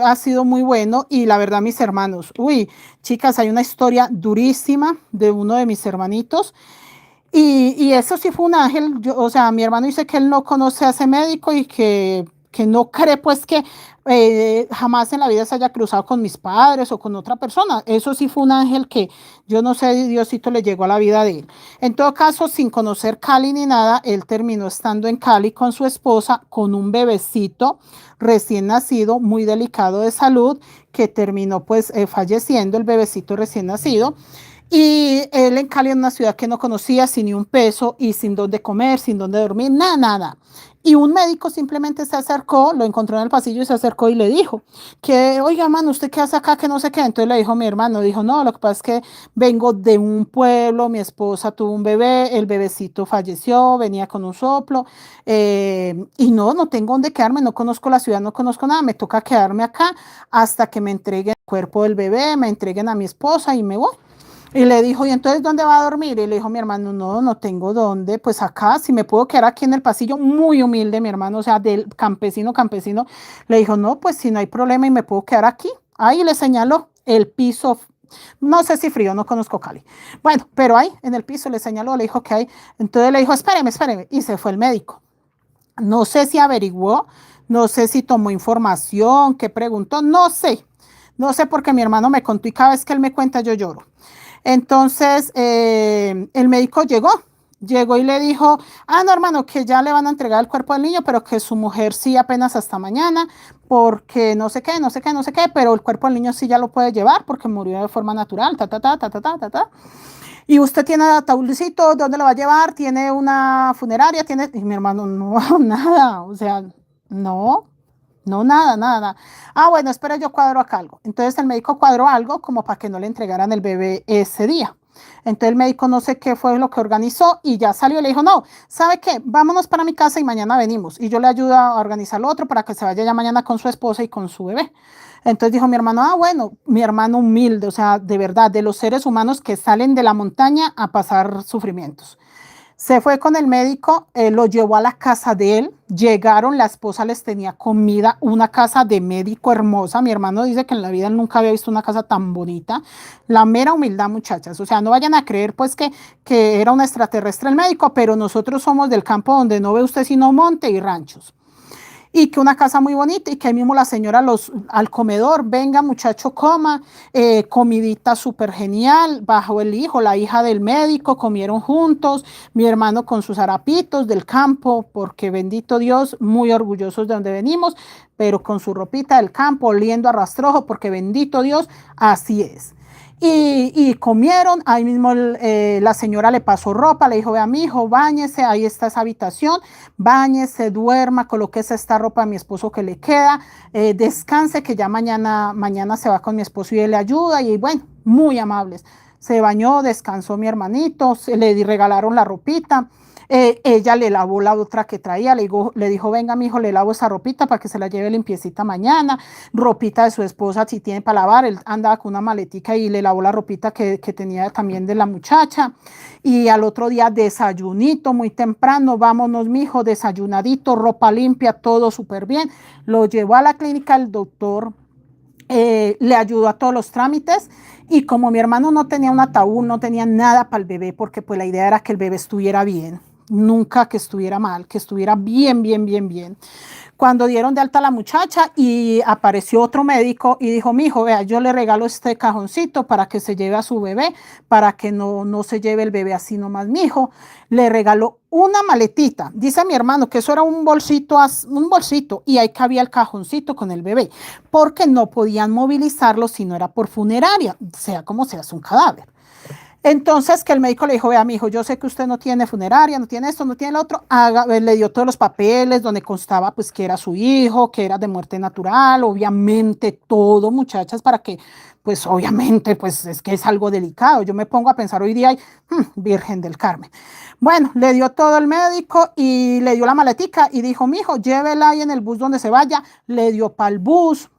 ha sido muy bueno y la verdad, mis hermanos, uy, chicas, hay una historia durísima de uno de mis hermanitos y eso sí fue un ángel. O sea, mi hermano dice que él no conoce a ese médico y que no cree pues que jamás en la vida se haya cruzado con mis padres o con otra persona. Eso sí fue un ángel que yo no sé, Diosito le llegó a la vida de él. En todo caso, sin conocer Cali ni nada, él terminó estando en Cali con su esposa, con un bebecito recién nacido, muy delicado de salud, que terminó pues falleciendo el bebecito recién nacido. Y él en Cali, en una ciudad que no conocía, sin ni un peso y sin dónde comer, sin dónde dormir, nada, nada. Y un médico simplemente se acercó, lo encontró en el pasillo y se acercó y le dijo que, oiga, hermano, ¿usted qué hace acá? Que no sé qué. Entonces le dijo mi hermano, dijo, no, lo que pasa es que vengo de un pueblo, mi esposa tuvo un bebé, el bebecito falleció, venía con un soplo y no tengo dónde quedarme, no conozco la ciudad, no conozco nada, me toca quedarme acá hasta que me entreguen el cuerpo del bebé, me entreguen a mi esposa y me voy. Y le dijo, ¿y entonces dónde va a dormir? Y le dijo mi hermano, no tengo dónde, pues acá, si me puedo quedar aquí en el pasillo, muy humilde mi hermano, o sea, del campesino, le dijo, no, pues si no hay problema y me puedo quedar aquí. Ahí le señaló el piso, no sé si frío, no conozco Cali. Bueno, pero ahí en el piso le señaló, le dijo que hay. Entonces le dijo, espéreme, y se fue el médico. No sé si averiguó, no sé si tomó información, qué preguntó, no sé porque mi hermano me contó y cada vez que él me cuenta yo lloro. Entonces, el médico llegó y le dijo, no, hermano, que ya le van a entregar el cuerpo del niño, pero que su mujer sí apenas hasta mañana, porque no sé qué, pero el cuerpo del niño sí ya lo puede llevar porque murió de forma natural, ta, ta, ta, ta, ta, ta, ta, ta. Y usted tiene ataúdcito, ¿dónde lo va a llevar? ¿Tiene una funeraria? ¿Tiene? Y mi hermano, no, nada, o sea, no. No, nada, nada, nada. Ah, bueno, espera, yo cuadro acá algo. Entonces el médico cuadró algo como para que no le entregaran el bebé ese día. Entonces el médico no sé qué fue lo que organizó y ya salió y le dijo, no, ¿sabe qué? Vámonos para mi casa y mañana venimos. Y yo le ayudo a organizar lo otro para que se vaya ya mañana con su esposa y con su bebé. Entonces dijo mi hermano, ah, bueno, mi hermano humilde, o sea, de verdad, de los seres humanos que salen de la montaña a pasar sufrimientos. Se fue con el médico, lo llevó a la casa de él, llegaron, la esposa les tenía comida, una casa de médico hermosa. Mi hermano dice que en la vida él nunca había visto una casa tan bonita. La mera humildad, muchachas. O sea, no vayan a creer pues que era un extraterrestre el médico, pero nosotros somos del campo donde no ve usted sino monte y ranchos y que una casa muy bonita y que ahí mismo la señora al comedor, venga muchacho, coma, comidita súper genial, bajó el hijo, la hija del médico, comieron juntos, mi hermano con sus harapitos del campo, porque bendito Dios, muy orgullosos de donde venimos, pero con su ropita del campo, oliendo a rastrojo, porque bendito Dios, así es. Y comieron, ahí mismo la señora le pasó ropa, le dijo, vea mi hijo, báñese, ahí está esa habitación, báñese, duerma, colóquese esta ropa a mi esposo que le queda, descanse que ya mañana se va con mi esposo y él le ayuda y bueno, muy amables. Se bañó, descansó mi hermanito, le regalaron la ropita. Ella le lavó la otra que traía, le dijo, venga, mi hijo, le lavo esa ropita para que se la lleve limpiecita mañana. Ropita de su esposa, si tiene para lavar, él andaba con una maletica y le lavó la ropita que tenía también de la muchacha. Y al otro día, desayunito, muy temprano, vámonos, mi hijo, desayunadito, ropa limpia, todo súper bien. Lo llevó a la clínica, el doctor le ayudó a todos los trámites y como mi hermano no tenía un ataúd, no tenía nada para el bebé, porque pues la idea era que el bebé estuviera bien, nunca que estuviera mal, que estuviera bien, bien, bien, bien. Cuando dieron de alta a la muchacha y apareció otro médico y dijo, mi hijo, vea, yo le regalo este cajoncito para que se lleve a su bebé, para que no se lleve el bebé así nomás, mi hijo. Le regaló una maletita. Dice mi hermano que eso era un bolsito y ahí cabía el cajoncito con el bebé, porque no podían movilizarlo si no era por funeraria, sea como sea, es un cadáver. Entonces que el médico le dijo, vea, mi hijo, yo sé que usted no tiene funeraria, no tiene esto, no tiene lo otro, le dio todos los papeles donde constaba pues que era su hijo, que era de muerte natural, obviamente todo, muchachas, para que pues obviamente pues es que es algo delicado. Yo me pongo a pensar hoy día, Virgen del Carmen. Bueno, le dio todo el médico y le dio la maletica y dijo, mi hijo, llévela ahí en el bus donde se vaya, le dio para el bus.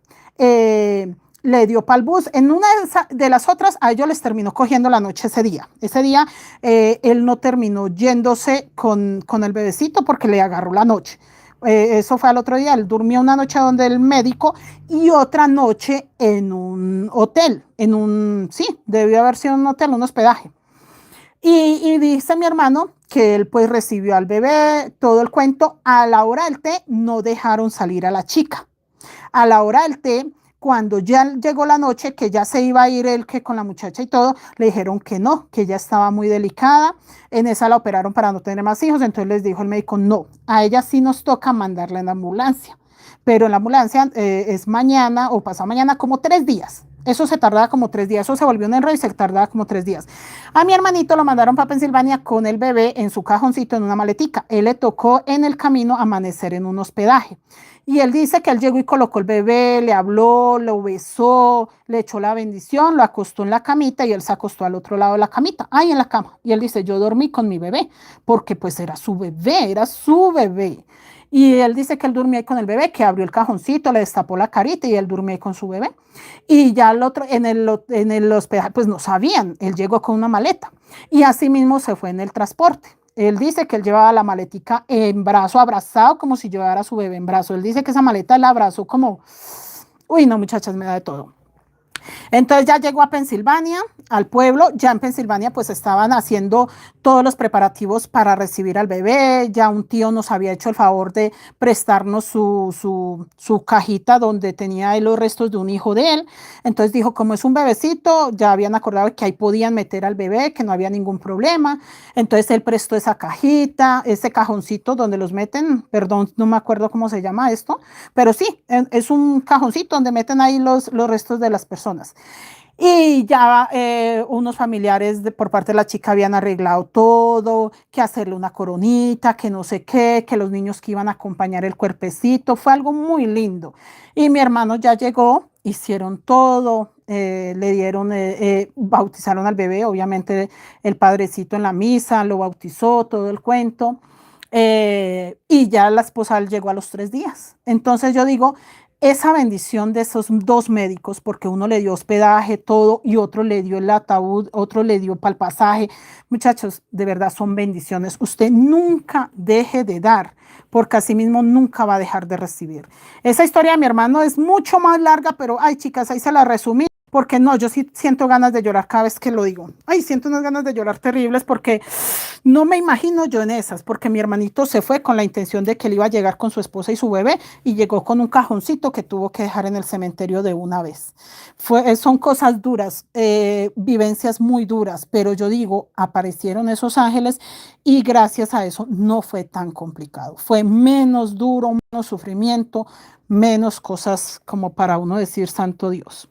Le dio para el bus. En una de las otras, a ellos les terminó cogiendo la noche ese día. Ese día él no terminó yéndose con el bebecito porque le agarró la noche. Eso fue al otro día. Él durmió una noche donde el médico y otra noche en un hotel. Sí, debió haber sido un hotel, un hospedaje. Y dice mi hermano que él pues recibió al bebé, todo el cuento. A la hora del té no dejaron salir a la chica. A la hora del té, cuando ya llegó la noche, que ya se iba a ir él que con la muchacha y todo, le dijeron que no, que ella estaba muy delicada. En esa la operaron para no tener más hijos. Entonces les dijo el médico, no, a ella sí nos toca mandarla en la ambulancia. Pero en la ambulancia es mañana o pasado mañana como 3 días. Eso se tardaba como 3 días. Eso se volvió un enredo y se tardaba como 3 días. A mi hermanito lo mandaron para Pensilvania con el bebé en su cajoncito en una maletica. Él le tocó en el camino amanecer en un hospedaje. Y él dice que él llegó y colocó el bebé, le habló, lo besó, le echó la bendición, lo acostó en la camita y él se acostó al otro lado de la camita, ahí en la cama. Y él dice, yo dormí con mi bebé, porque pues era su bebé, era su bebé. Y él dice que él durmió ahí con el bebé, que abrió el cajoncito, le destapó la carita y él durmió ahí con su bebé. Y ya el otro, en el hospedaje, pues no sabían, él llegó con una maleta. Y así mismo se fue en el transporte. Él dice que él llevaba la maletica en brazo, abrazado, como si llevara a su bebé en brazo. Él dice que esa maleta la abrazó como, uy, no, muchachas, me da de todo. Entonces ya llegó a Pensilvania, al pueblo. Ya en Pensilvania pues estaban haciendo todos los preparativos para recibir al bebé. Ya un tío nos había hecho el favor de prestarnos su cajita donde tenía ahí los restos de un hijo de él. Entonces dijo, como es un bebecito, ya habían acordado que ahí podían meter al bebé, que no había ningún problema. Entonces él prestó esa cajita, ese cajoncito donde los meten, perdón, no me acuerdo cómo se llama esto, pero sí, es un cajoncito donde meten ahí los restos de las personas. Y ya unos familiares por parte de la chica habían arreglado todo, que hacerle una coronita, que no sé qué, que los niños que iban a acompañar el cuerpecito, fue algo muy lindo. Y mi hermano ya llegó, hicieron todo, le dieron, bautizaron al bebé, obviamente el padrecito en la misa, lo bautizó, todo el cuento. Y ya la esposa llegó a los 3 días. Entonces yo digo, esa bendición de esos dos médicos, porque uno le dio hospedaje, todo, y otro le dio el ataúd, otro le dio para el pasaje. Muchachos, de verdad son bendiciones. Usted nunca deje de dar, porque así mismo nunca va a dejar de recibir. Esa historia de mi hermano es mucho más larga, pero ay, chicas, ahí se la resumí. Porque no, yo sí siento ganas de llorar cada vez que lo digo. Ay, siento unas ganas de llorar terribles porque no me imagino yo en esas, porque mi hermanito se fue con la intención de que él iba a llegar con su esposa y su bebé y llegó con un cajoncito que tuvo que dejar en el cementerio de una vez. Son cosas duras, vivencias muy duras, pero yo digo, aparecieron esos ángeles y gracias a eso no fue tan complicado. Fue menos duro, menos sufrimiento, menos cosas como para uno decir santo Dios.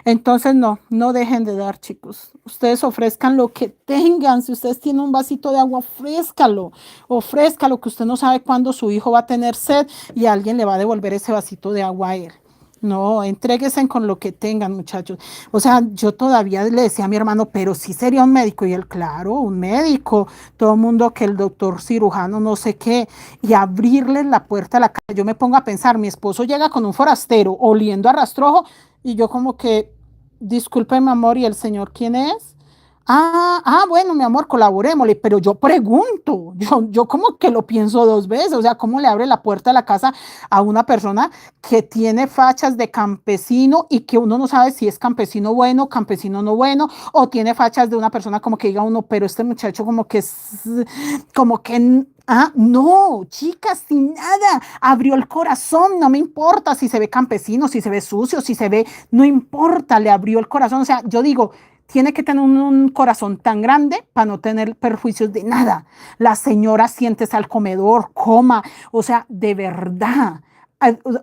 Entonces, no, no dejen de dar, chicos. Ustedes ofrezcan lo que tengan. Si ustedes tienen un vasito de agua, ofrézcalo. Ofrézcalo, que usted no sabe cuándo su hijo va a tener sed y alguien le va a devolver ese vasito de agua a él. No, entréguense con lo que tengan, muchachos. O sea, yo todavía le decía a mi hermano, pero sí sería un médico. Y él, claro, un médico. Todo el mundo que el doctor cirujano, no sé qué. Y abrirle la puerta a la casa. Yo me pongo a pensar, mi esposo llega con un forastero oliendo a rastrojo y yo como que, disculpe, mi amor, ¿y el señor quién es? Bueno, mi amor, colaborémosle, pero yo pregunto, yo como que lo pienso 2 veces, o sea, ¿cómo le abre la puerta de la casa a una persona que tiene fachas de campesino y que uno no sabe si es campesino bueno, campesino no bueno, o tiene fachas de una persona como que diga uno, pero este muchacho como que es, como que... No, chicas, sin nada. Abrió el corazón, no me importa si se ve campesino, si se ve sucio, si se ve, no importa, le abrió el corazón. O sea, yo digo, tiene que tener un corazón tan grande para no tener perjuicios de nada. La señora siéntese al comedor, coma, o sea, de verdad.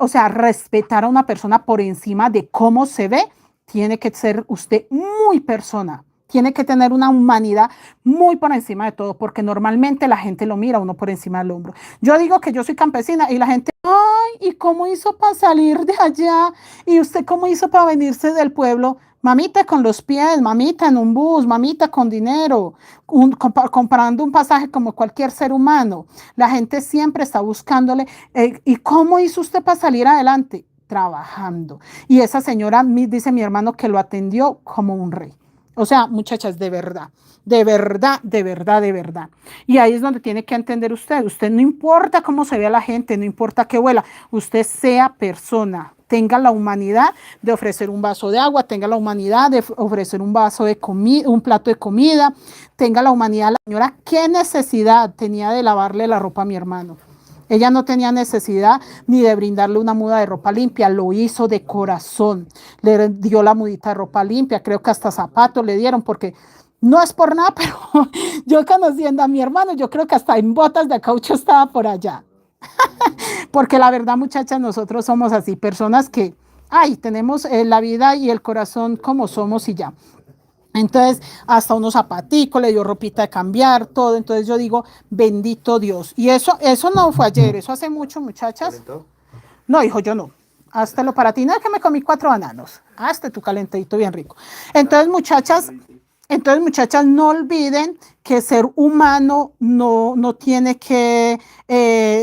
O sea, respetar a una persona por encima de cómo se ve, tiene que ser usted muy persona. Tiene que tener una humanidad muy por encima de todo, porque normalmente la gente lo mira a uno por encima del hombro. Yo digo que yo soy campesina y la gente, ay, ¿y cómo hizo para salir de allá? ¿Y usted cómo hizo para venirse del pueblo? Mamita con los pies, mamita en un bus, mamita con dinero, comprando un pasaje como cualquier ser humano. La gente siempre está buscándole. ¿Y cómo hizo usted para salir adelante? Trabajando. Y esa señora, dice mi hermano, que lo atendió como un rey. O sea, muchachas, de verdad, de verdad, de verdad, de verdad. Y ahí es donde tiene que entender usted. Usted no importa cómo se vea la gente, no importa qué huela, usted sea persona, tenga la humanidad de ofrecer un vaso de agua, tenga la humanidad de ofrecer un vaso de comida, un plato de comida, tenga la humanidad. La señora, ¿qué necesidad tenía de lavarle la ropa a mi hermano? Ella no tenía necesidad ni de brindarle una muda de ropa limpia, lo hizo de corazón. Le dio la mudita de ropa limpia, creo que hasta zapatos le dieron, porque no es por nada, pero yo conociendo a mi hermano, yo creo que hasta en botas de caucho estaba por allá. Porque la verdad, muchachas, nosotros somos así, personas que, ay, tenemos la vida y el corazón como somos y ya. Entonces, hasta unos zapaticos, le dio ropita de cambiar, todo. Entonces yo digo, bendito Dios. Y eso no fue ayer, eso hace mucho, muchachas. ¿Calentó? No, hijo, yo no. Háztelo para ti. No es que me comí 4 bananos. Hazte tu calentadito bien rico. Entonces, muchachas, no olviden que ser humano no tiene que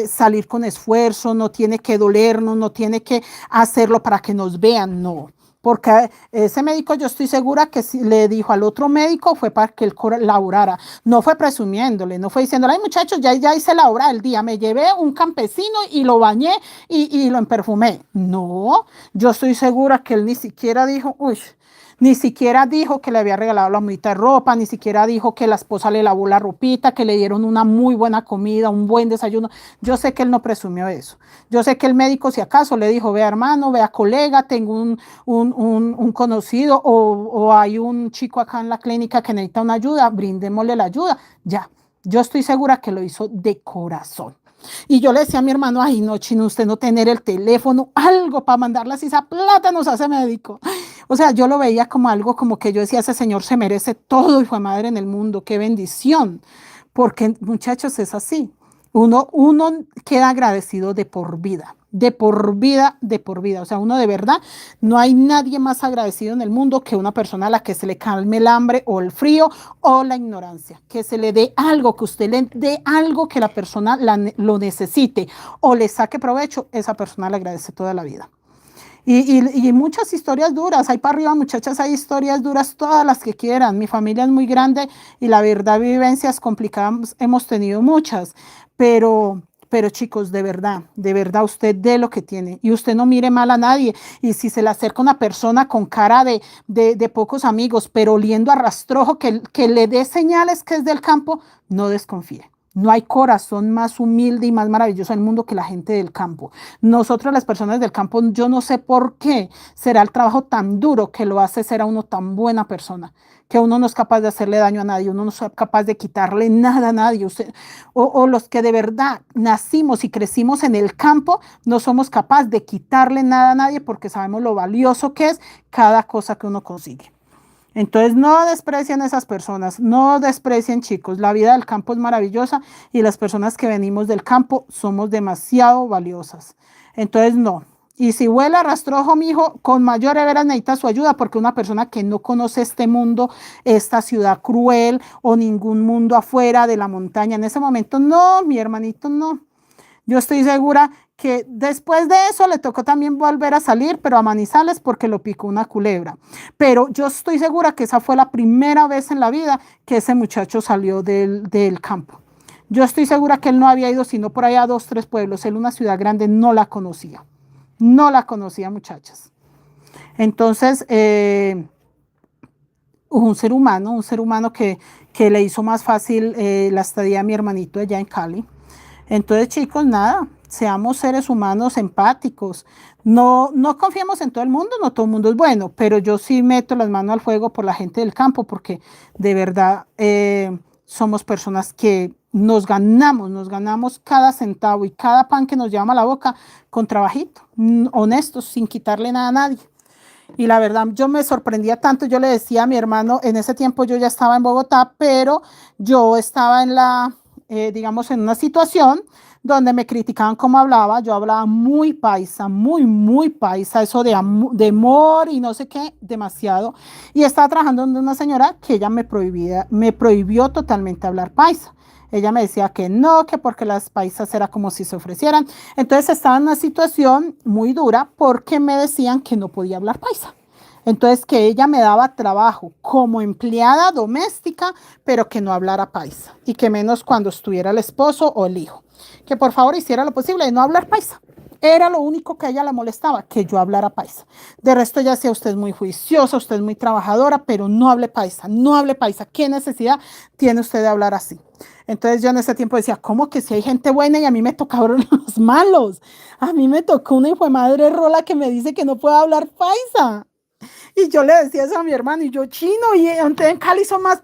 salir con esfuerzo, no tiene que dolernos, no tiene que hacerlo para que nos vean, no. Porque ese médico yo estoy segura que si le dijo al otro médico fue para que él laborara. No fue presumiéndole, no fue diciéndole, ay muchachos, ya hice la obra del día, me llevé un campesino y lo bañé y lo perfumé. No, yo estoy segura que él ni siquiera dijo, uy, ni siquiera dijo que le había regalado la mitad de ropa, ni siquiera dijo que la esposa le lavó la ropita, que le dieron una muy buena comida, un buen desayuno. Yo sé que él no presumió eso. Yo sé que el médico, si acaso, le dijo, vea hermano, vea colega, tengo un conocido o hay un chico acá en la clínica que necesita una ayuda, brindémosle la ayuda. Ya, yo estoy segura que lo hizo de corazón. Y yo le decía a mi hermano, ay no, chino, usted no tener el teléfono, algo para mandarle así esa plata nos hace médico. O sea, yo lo veía como algo como que yo decía, ese señor se merece todo, hijo de madre, en el mundo, qué bendición. Porque, muchachos, es así. Uno queda agradecido de por vida, de por vida, de por vida. O sea, uno de verdad, no hay nadie más agradecido en el mundo que una persona a la que se le calme el hambre o el frío o la ignorancia, que se le dé algo, que usted le dé algo que la persona lo necesite o le saque provecho, esa persona le agradece toda la vida. Y muchas historias duras, hay para arriba muchachas, hay historias duras, todas las que quieran. Mi familia es muy grande y la verdad vivencias complicadas hemos tenido muchas, pero chicos, de verdad usted dé lo que tiene y usted no mire mal a nadie. Y si se le acerca una persona con cara de pocos amigos, pero oliendo a rastrojo, que le dé señales que es del campo, no desconfíe. No hay corazón más humilde y más maravilloso en el mundo que la gente del campo. Nosotros las personas del campo, yo no sé por qué será el trabajo tan duro que lo hace ser a uno tan buena persona, que uno no es capaz de hacerle daño a nadie, uno no es capaz de quitarle nada a nadie. O los que de verdad nacimos y crecimos en el campo, no somos capaces de quitarle nada a nadie porque sabemos lo valioso que es cada cosa que uno consigue. Entonces no desprecien a esas personas, no desprecien chicos, la vida del campo es maravillosa y las personas que venimos del campo somos demasiado valiosas. Entonces no. Y si huele a rastrojo, mi hijo, con mayor veras necesita su ayuda porque una persona que no conoce este mundo, esta ciudad cruel o ningún mundo afuera de la montaña, en ese momento, no, mi hermanito, no. Yo estoy segura que después de eso le tocó también volver a salir, pero a Manizales porque lo picó una culebra. Pero yo estoy segura que esa fue la primera vez en la vida que ese muchacho salió del campo. Yo estoy segura que él no había ido sino por allá a 2, 3 pueblos. Él una ciudad grande no la conocía. No la conocía, muchachas. Entonces, un ser humano que le hizo más fácil la estadía a mi hermanito allá en Cali. Entonces, chicos, nada, seamos seres humanos empáticos. No confiemos en todo el mundo, no todo el mundo es bueno, pero yo sí meto las manos al fuego por la gente del campo, porque de verdad somos personas que nos ganamos cada centavo y cada pan que nos llama a la boca con trabajito, honestos, sin quitarle nada a nadie. Y la verdad, yo me sorprendía tanto, yo le decía a mi hermano, en ese tiempo yo ya estaba en Bogotá, pero yo estaba digamos, en una situación donde me criticaban cómo hablaba, yo hablaba muy paisa, muy paisa, eso de amor y no sé qué, demasiado. Y estaba trabajando con una señora que ella me prohibió totalmente hablar paisa. Ella me decía que no, que porque las paisas era como si se ofrecieran. Entonces estaba en una situación muy dura porque me decían que no podía hablar paisa. Entonces que ella me daba trabajo como empleada doméstica, pero que no hablara paisa y que menos cuando estuviera el esposo o el hijo. Que por favor hiciera lo posible de no hablar paisa. Era lo único que a ella la molestaba, que yo hablara paisa. De resto ya sea usted es muy juiciosa, usted es muy trabajadora, pero no hable paisa, no hable paisa. ¿Qué necesidad tiene usted de hablar así? Entonces yo en ese tiempo decía, ¿cómo que si hay gente buena y a mí me tocaron los malos? A mí me tocó una hijo de madre rola que me dice que no puedo hablar paisa. Y yo le decía eso a mi hermano, y yo, chino, ¿y entonces en Cali son más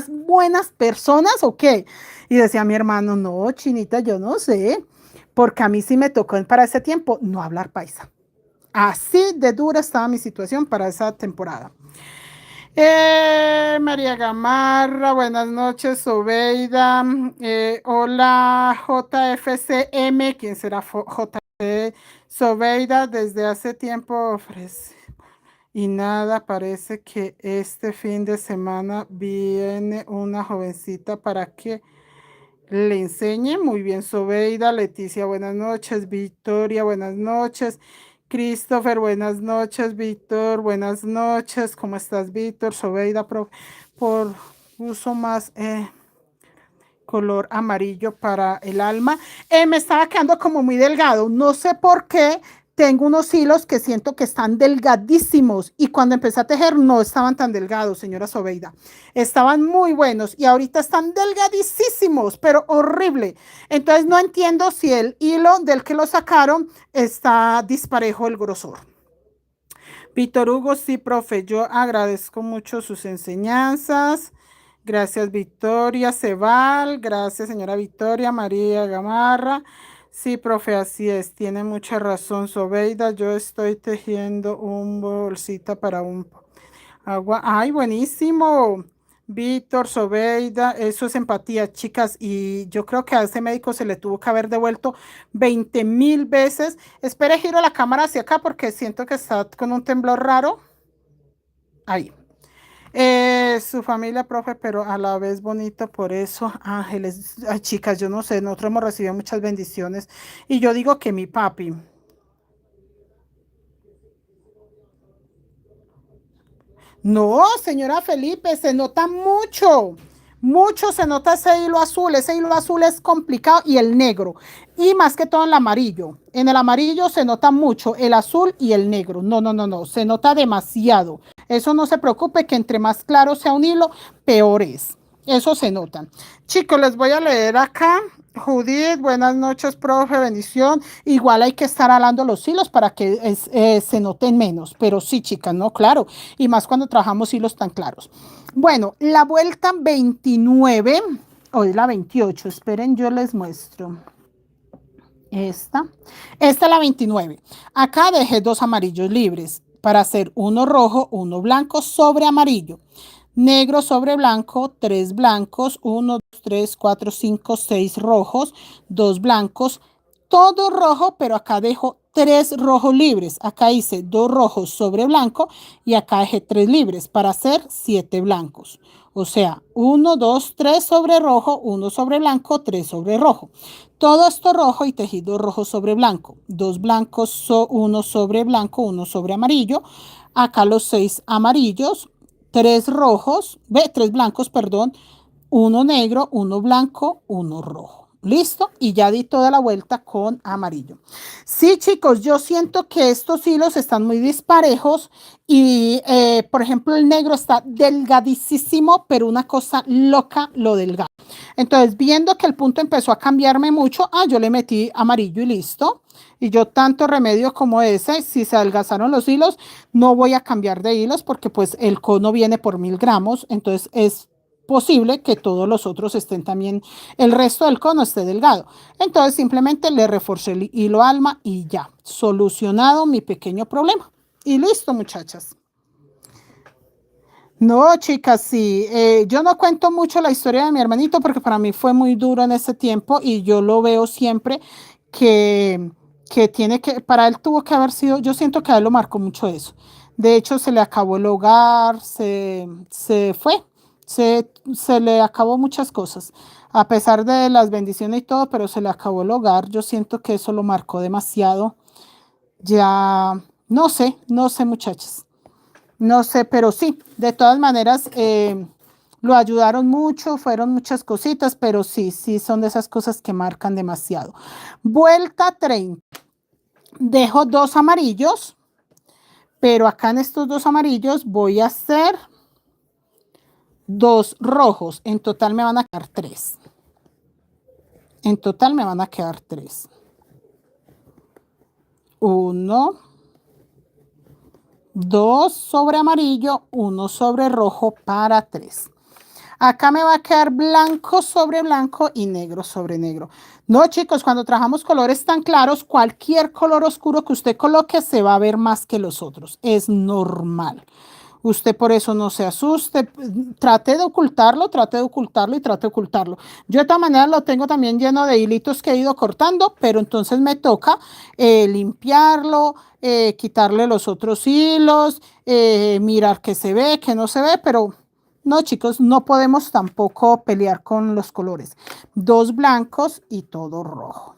buenas personas o qué? Y decía mi hermano, no, chinita, yo no sé, porque a mí sí me tocó para ese tiempo no hablar paisa. Así de dura estaba mi situación para esa temporada. María Gamarra, buenas noches, Sobeida. Hola, JFCM, ¿quién será JFC? Sobeida, desde hace tiempo ofrece. Y nada, parece que este fin de semana viene una jovencita para que le enseñe. Muy bien, Sobeida. Leticia, buenas noches. Victoria, buenas noches. Christopher, buenas noches. Víctor, buenas noches. ¿Cómo estás, Víctor? Sobeida, por uso más color amarillo para el alma. Me estaba quedando como muy delgado. No sé por qué. Tengo unos hilos que siento que están delgadísimos y cuando empecé a tejer no estaban tan delgados, señora Sobeida. Estaban muy buenos y ahorita están delgadísimos, pero horrible. Entonces no entiendo si el hilo del que lo sacaron está disparejo el grosor. Víctor Hugo, sí, profe, yo agradezco mucho sus enseñanzas. Gracias, Victoria Cebal. Gracias, señora Victoria María Gamarra. Sí, profe, así es, tiene mucha razón, Sobeida. Yo estoy tejiendo un bolsita para un agua. ¡Ay, buenísimo! Víctor, Sobeida, eso es empatía, chicas. Y yo creo que a ese médico se le tuvo que haber devuelto 20.000 veces. Espere, giro la cámara hacia acá porque siento que está con un temblor raro. Ahí. Su familia, profe, pero a la vez bonito, por eso, ángeles. Ay, chicas, yo no sé, nosotros hemos recibido muchas bendiciones. Y yo digo que mi papi. No, señora Felipe, se nota mucho. Mucho se nota ese hilo azul. Ese hilo azul es complicado y el negro. Y más que todo en el amarillo. En el amarillo se nota mucho el azul y el negro. No, no, no, no. Se nota demasiado. Eso no se preocupe, que entre más claro sea un hilo, peor es. Eso se nota. Chicos, les voy a leer acá. Judith, buenas noches, profe, bendición. Igual hay que estar alando los hilos para que se noten menos. Pero sí, chicas, no, claro. Y más cuando trabajamos hilos tan claros. Bueno, la vuelta 29, hoy la 28, esperen, yo les muestro. Esta es la 29. Acá dejé dos amarillos libres para hacer uno rojo, uno blanco sobre amarillo. Negro sobre blanco, tres blancos, 1, 2, 3, 4, 5, 6 rojos, dos blancos, todo rojo, pero acá dejo tres rojos libres. Acá hice dos rojos sobre blanco y acá dejé tres libres para hacer 7 blancos. O sea, 1, 2, 3 sobre rojo, 1 sobre blanco, 3 sobre rojo. Todo esto rojo y tejido rojo sobre blanco. Dos blancos, uno sobre blanco, uno sobre amarillo. Acá los 6 amarillos, tres rojos, tres blancos, perdón, uno negro, uno blanco, uno rojo. ¿Listo? Y ya di toda la vuelta con amarillo. Sí, chicos, yo siento que estos hilos están muy disparejos y, por ejemplo, el negro está delgadísimo, pero una cosa loca lo delgado. Entonces, viendo que el punto empezó a cambiarme mucho, yo le metí amarillo y listo. Y yo tanto remedio como ese, si se adelgazaron los hilos, no voy a cambiar de hilos porque pues el cono viene por 1000 gramos, entonces es posible que todos los otros estén también, el resto del cono esté delgado. Entonces simplemente le reforcé el hilo alma y ya, solucionado mi pequeño problema. Y listo, muchachas. No, chicas, sí. Yo no cuento mucho la historia de mi hermanito porque para mí fue muy duro en ese tiempo y yo lo veo siempre que, que tiene que, para él tuvo que haber sido, yo siento que a él lo marcó mucho eso. De hecho, se le acabó el hogar, se fue, se le acabó muchas cosas, a pesar de las bendiciones y todo, pero se le acabó el hogar. Yo siento que eso lo marcó demasiado. Ya, no sé, muchachas. No sé, pero sí, de todas maneras, lo ayudaron mucho, fueron muchas cositas, pero sí, sí, son de esas cosas que marcan demasiado. Vuelta 30. Dejo dos amarillos, pero acá en estos dos amarillos voy a hacer dos rojos. En total me van a quedar tres. En total me van a quedar tres. Uno, dos sobre amarillo, uno sobre rojo para tres. Acá me va a quedar blanco sobre blanco y negro sobre negro. No, chicos, cuando trabajamos colores tan claros, cualquier color oscuro que usted coloque se va a ver más que los otros. Es normal. Usted por eso no se asuste. Trate de ocultarlo y trate de ocultarlo. Yo de todas maneras lo tengo también lleno de hilitos que he ido cortando, pero entonces me toca limpiarlo, quitarle los otros hilos, mirar qué se ve, qué no se ve, pero no, chicos, no podemos tampoco pelear con los colores. Dos blancos y todo rojo.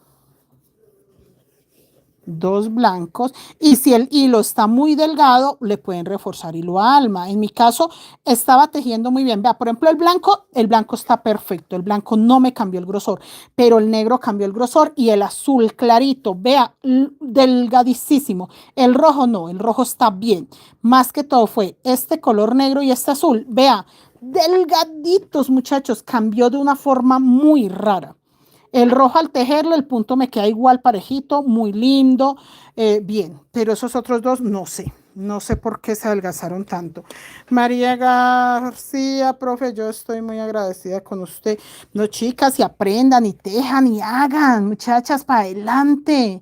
Dos blancos. Y si el hilo está muy delgado, le pueden reforzar hilo alma. En mi caso, estaba tejiendo muy bien. Vea, por ejemplo, el blanco está perfecto. El blanco no me cambió el grosor, pero el negro cambió el grosor y el azul clarito, vea, delgadísimo. El rojo no, el rojo está bien. Más que todo fue este color negro y este azul. Vea, delgaditos, muchachos, cambió de una forma muy rara. El rojo al tejerlo, el punto me queda igual parejito, muy lindo, bien, pero esos otros dos no sé. No sé por qué se adelgazaron tanto. María García, profe, yo estoy muy agradecida con usted. No, chicas, y aprendan, y tejan, y hagan, muchachas, para adelante.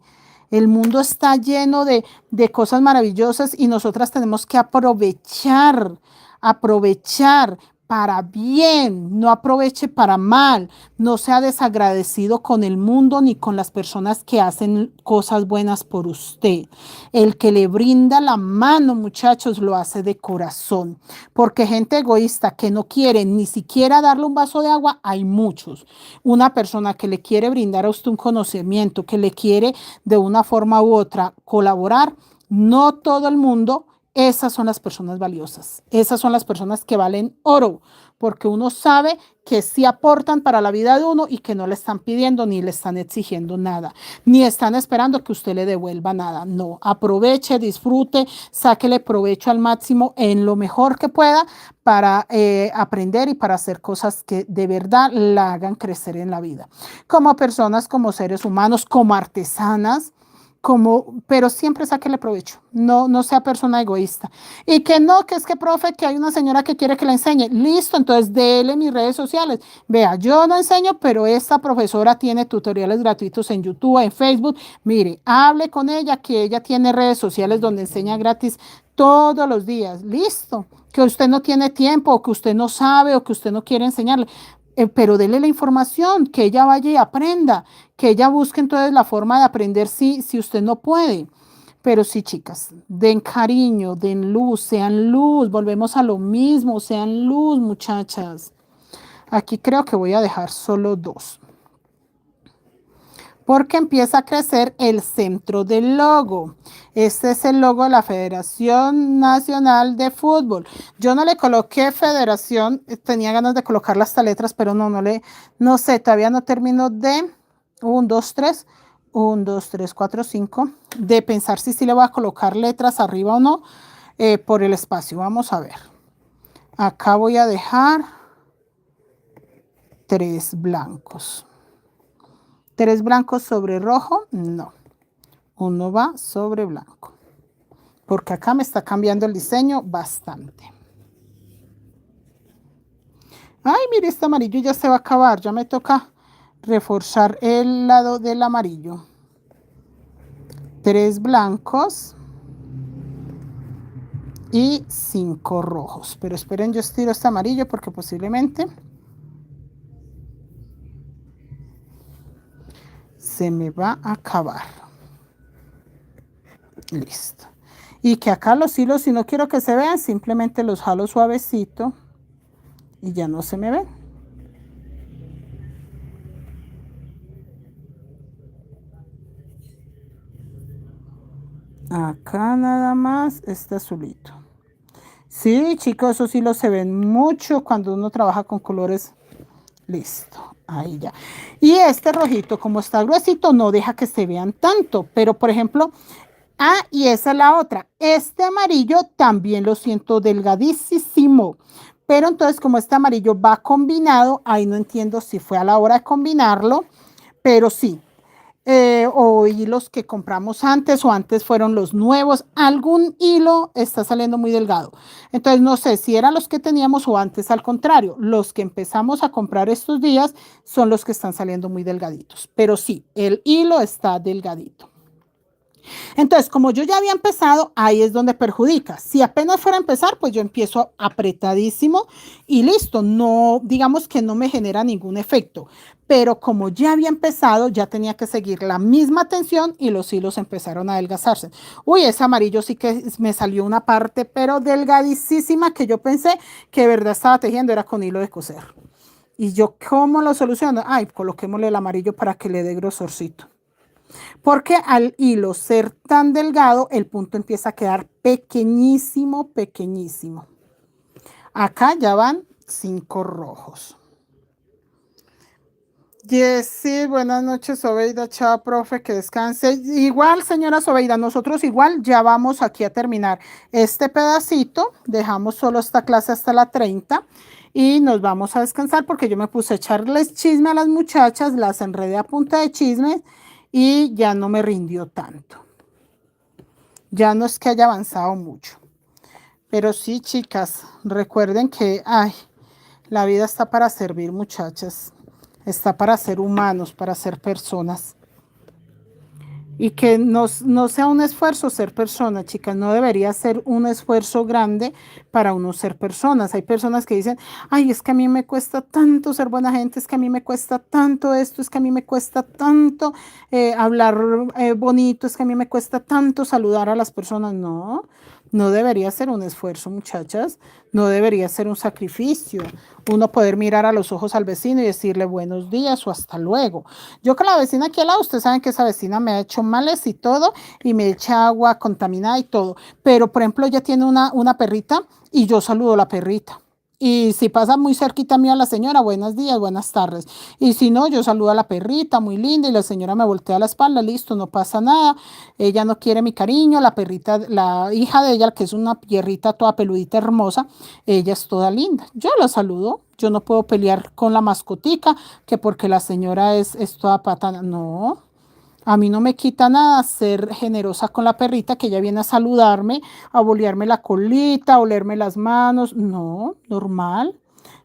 El mundo está lleno de cosas maravillosas y nosotras tenemos que aprovechar, aprovechar para bien, no aproveche para mal, no sea desagradecido con el mundo ni con las personas que hacen cosas buenas por usted. El que le brinda la mano, muchachos, lo hace de corazón, porque gente egoísta que no quiere ni siquiera darle un vaso de agua, hay muchos. Una persona que le quiere brindar a usted un conocimiento, que le quiere de una forma u otra colaborar, no todo el mundo. Esas son las personas valiosas, esas son las personas que valen oro, porque uno sabe que sí aportan para la vida de uno y que no le están pidiendo ni le están exigiendo nada, ni están esperando que usted le devuelva nada. No, aproveche, disfrute, sáquele provecho al máximo en lo mejor que pueda para aprender y para hacer cosas que de verdad la hagan crecer en la vida, como personas, como seres humanos, como artesanas, como, pero siempre sáquele provecho, no, no sea persona egoísta. Y que no, que es que, profe, que hay una señora que quiere que la enseñe. Listo, entonces déle mis redes sociales. Vea, yo no enseño, pero esta profesora tiene tutoriales gratuitos en YouTube, en Facebook. Mire, hable con ella, que ella tiene redes sociales donde enseña gratis todos los días. Listo, que usted no tiene tiempo, o que usted no sabe, o que usted no quiere enseñarle. Pero dele la información, que ella vaya y aprenda, que ella busque entonces la forma de aprender si usted no puede. Pero sí, chicas, den cariño, den luz, sean luz, volvemos a lo mismo, sean luz, muchachas. Aquí creo que voy a dejar solo dos, porque empieza a crecer el centro del logo. Este es el logo de la Federación Nacional de Fútbol. Yo no le coloqué federación, tenía ganas de colocar las letras, pero no sé, todavía no termino de 1, 2, 3, 1, 2, 3, 4, 5, de pensar si sí le voy a colocar letras arriba o no por el espacio. Vamos a ver. Acá voy a dejar 3 blancos. 3 blancos sobre rojo, no. Uno va sobre blanco. Porque acá me está cambiando el diseño bastante. Ay, mire, este amarillo ya se va a acabar. Ya me toca reforzar el lado del amarillo. 3 blancos y 5 rojos. Pero esperen, yo estiro este amarillo porque posiblemente se me va a acabar. Listo. Y que acá los hilos, si no quiero que se vean, simplemente los jalo suavecito y ya no se me ven. Acá nada más este azulito. Sí, chicos, esos hilos se ven mucho cuando uno trabaja con colores. Listo, ahí ya. Y este rojito, como está gruesito, no deja que se vean tanto. Pero, por ejemplo, y esa es la otra. Este amarillo también lo siento delgadísimo. Pero entonces, como este amarillo va combinado, ahí no entiendo si fue a la hora de combinarlo, pero sí. O hilos que compramos antes o antes fueron los nuevos. Algún hilo está saliendo muy delgado. Entonces, no sé si eran los que teníamos o antes al contrario. Los que empezamos a comprar estos días son los que están saliendo muy delgaditos. Pero sí, el hilo está delgadito. Entonces, como yo ya había empezado, ahí es donde perjudica. Si apenas fuera a empezar, pues yo empiezo apretadísimo y listo. No, digamos que no me genera ningún efecto. Pero como ya había empezado, ya tenía que seguir la misma tensión y los hilos empezaron a adelgazarse. Uy, ese amarillo sí que me salió una parte, pero delgadísima, que yo pensé que de verdad estaba tejiendo, era con hilo de coser. Y yo, ¿cómo lo soluciono? Ay, coloquémosle el amarillo para que le dé grosorcito. Porque al hilo ser tan delgado, el punto empieza a quedar pequeñísimo, pequeñísimo. Acá ya van 5 rojos. Jessy, buenas noches, Sobeida. Chao, profe, que descanse. Igual, señora Sobeida, nosotros igual ya vamos aquí a terminar este pedacito. Dejamos solo esta clase hasta la 30 y nos vamos a descansar porque yo me puse a echarles chisme a las muchachas, las enredé a punta de chismes y ya no me rindió tanto. Ya no es que haya avanzado mucho. Pero sí, chicas, recuerden que, ay, la vida está para servir, muchachas. Está para ser humanos, para ser personas. Y que no sea un esfuerzo ser persona, chicas, no debería ser un esfuerzo grande para uno ser personas. Hay personas que dicen, ay, es que a mí me cuesta tanto ser buena gente, es que a mí me cuesta tanto esto, es que a mí me cuesta tanto hablar bonito, es que a mí me cuesta tanto saludar a las personas. No, no debería ser un esfuerzo, muchachas, no debería ser un sacrificio. Uno poder mirar a los ojos al vecino y decirle buenos días o hasta luego. Yo con la vecina aquí al lado, ustedes saben que esa vecina me ha hecho males y todo, y me echa agua contaminada y todo. Pero, por ejemplo, ella tiene una perrita y yo saludo a la perrita. Y si pasa muy cerquita mío a la señora, buenos días, buenas tardes. Y si no, yo saludo a la perrita, muy linda, y la señora me voltea la espalda, listo, no pasa nada. Ella no quiere mi cariño, la perrita, la hija de ella, que es una pierrita toda peludita hermosa, ella es toda linda. Yo la saludo, yo no puedo pelear con la mascotica, que porque la señora es toda patana. No, a mí no me quita nada ser generosa con la perrita que ella viene a saludarme, a bolearme la colita, a olerme las manos. No, normal.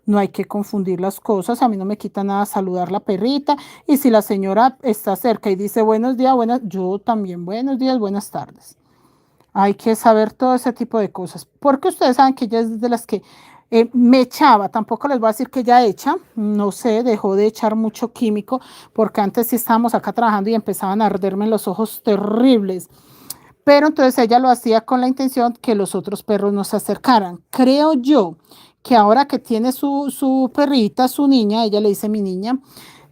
No hay que confundir las cosas. A mí no me quita nada saludar la perrita. Y si la señora está cerca y dice buenos días, buenas, yo también buenos días, buenas tardes. Hay que saber todo ese tipo de cosas, porque ustedes saben que ella es de las que me echaba, tampoco les voy a decir que ella echa, no sé, dejó de echar mucho químico, porque antes sí estábamos acá trabajando y empezaban a arderme los ojos terribles, pero entonces ella lo hacía con la intención que los otros perros no se acercaran. Creo yo que ahora que tiene su perrita, su niña, ella le dice mi niña,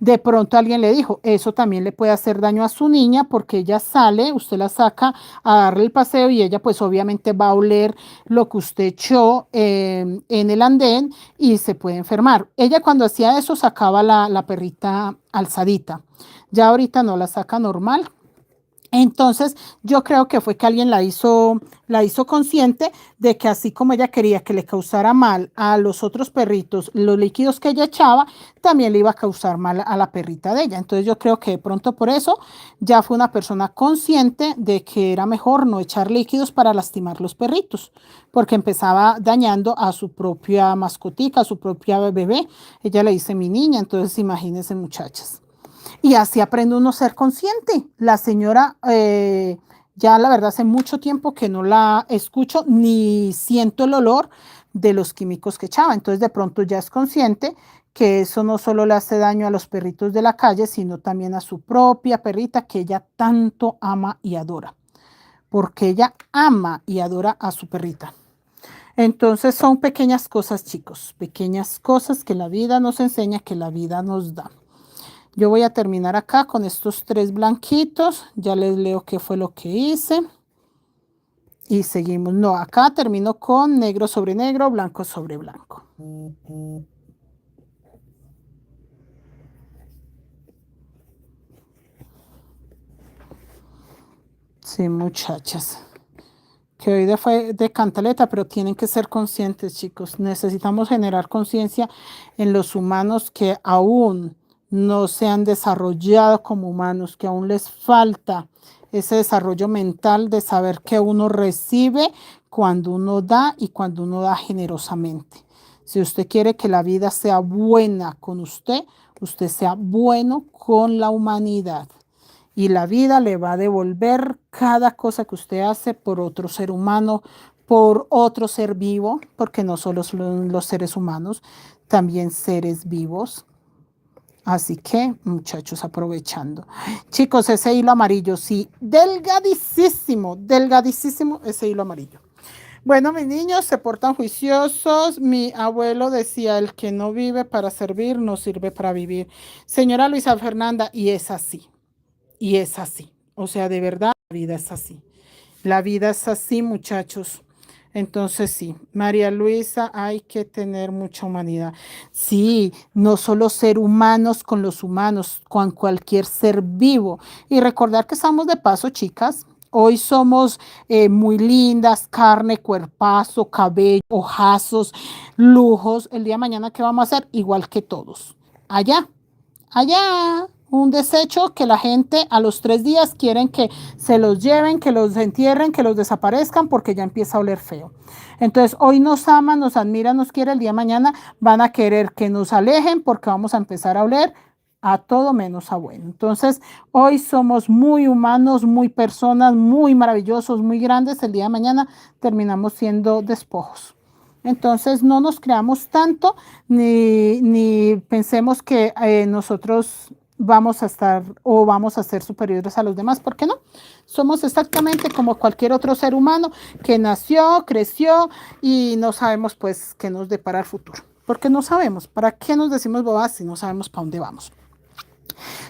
de pronto alguien le dijo, eso también le puede hacer daño a su niña porque ella sale, usted la saca a darle el paseo y ella pues obviamente va a oler lo que usted echó en el andén y se puede enfermar. Ella cuando hacía eso sacaba la perrita alzadita. Ya ahorita no la saca normal. Entonces, yo creo que fue que alguien la hizo consciente de que así como ella quería que le causara mal a los otros perritos, los líquidos que ella echaba, también le iba a causar mal a la perrita de ella. Entonces, yo creo que de pronto por eso ya fue una persona consciente de que era mejor no echar líquidos para lastimar los perritos, porque empezaba dañando a su propia mascotica, a su propia bebé. Ella le dice mi niña, entonces imagínense muchachas. Y así aprende uno a ser consciente. La señora, ya la verdad hace mucho tiempo que no la escucho ni siento el olor de los químicos que echaba. Entonces de pronto ya es consciente que eso no solo le hace daño a los perritos de la calle, sino también a su propia perrita que ella tanto ama y adora. Porque ella ama y adora a su perrita. Entonces son pequeñas cosas, chicos, pequeñas cosas que la vida nos enseña, que la vida nos da. Yo voy a terminar acá con estos 3 blanquitos. Ya les leo qué fue lo que hice. Y seguimos. No, acá termino con negro sobre negro, blanco sobre blanco. Sí, muchachas. Que hoy fue de cantaleta, pero tienen que ser conscientes, chicos. Necesitamos generar conciencia en los humanos que aún no se han desarrollado como humanos, que aún les falta ese desarrollo mental de saber que uno recibe cuando uno da y cuando uno da generosamente. Si usted quiere que la vida sea buena con usted, usted sea bueno con la humanidad y la vida le va a devolver cada cosa que usted hace por otro ser humano, por otro ser vivo, porque no solo son los seres humanos, también seres vivos. Así que, muchachos, aprovechando. Chicos, ese hilo amarillo, sí, delgadísimo, delgadísimo ese hilo amarillo. Bueno, mis niños se portan juiciosos. Mi abuelo decía, el que no vive para servir, no sirve para vivir. Señora Luisa Fernanda, y es así. Y es así. O sea, de verdad, la vida es así. La vida es así, muchachos. Entonces sí, María Luisa, hay que tener mucha humanidad. Sí, no solo ser humanos con los humanos, con cualquier ser vivo. Y recordar que estamos de paso, chicas. Hoy somos muy lindas, carne, cuerpazo, cabello, ojazos, lujos. El día de mañana, ¿qué vamos a hacer? Igual que todos. Allá, allá. un desecho que la gente a los 3 días quieren que se los lleven, que los entierren, que los desaparezcan porque ya empieza a oler feo. Entonces hoy nos aman, nos admiran, nos quieren, el día de mañana van a querer que nos alejen porque vamos a empezar a oler a todo menos a bueno. Entonces hoy somos muy humanos, muy personas, muy maravillosos, muy grandes. El día de mañana terminamos siendo despojos. Entonces no nos creamos tanto ni pensemos que nosotros vamos a estar o vamos a ser superiores a los demás. ¿Por qué no? Somos exactamente como cualquier otro ser humano que nació, creció y no sabemos pues qué nos depara el futuro. Porque no sabemos. ¿Para qué nos decimos bobadas si no sabemos para dónde vamos?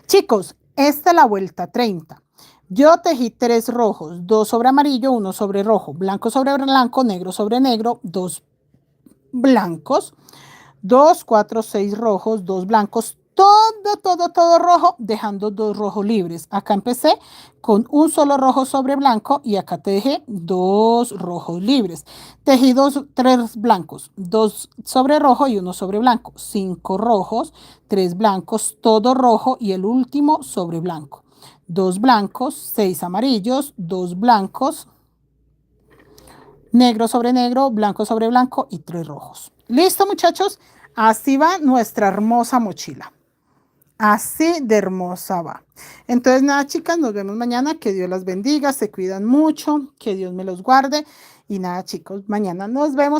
Chicos, esta es la vuelta 30. Yo tejí 3 rojos, 2 sobre amarillo, 1 sobre rojo, blanco sobre blanco, negro sobre negro, 2 blancos, 2, 4, 6 rojos, 2 blancos, todo rojo, dejando 2 rojos libres. Acá empecé con un solo rojo sobre blanco y acá te dejé 2 rojos libres. Tejí 3 blancos, 2 sobre rojo y 1 sobre blanco, 5 rojos, 3 blancos, todo rojo y el último sobre blanco. 2 blancos, 6 amarillos, 2 blancos, negro sobre negro, blanco sobre blanco y 3 rojos. ¿Listo, muchachos? Así va nuestra hermosa mochila. Así de hermosa va. Entonces, nada, chicas, nos vemos mañana. Que Dios las bendiga, se cuidan mucho, que Dios me los guarde. Y nada, chicos, mañana nos vemos.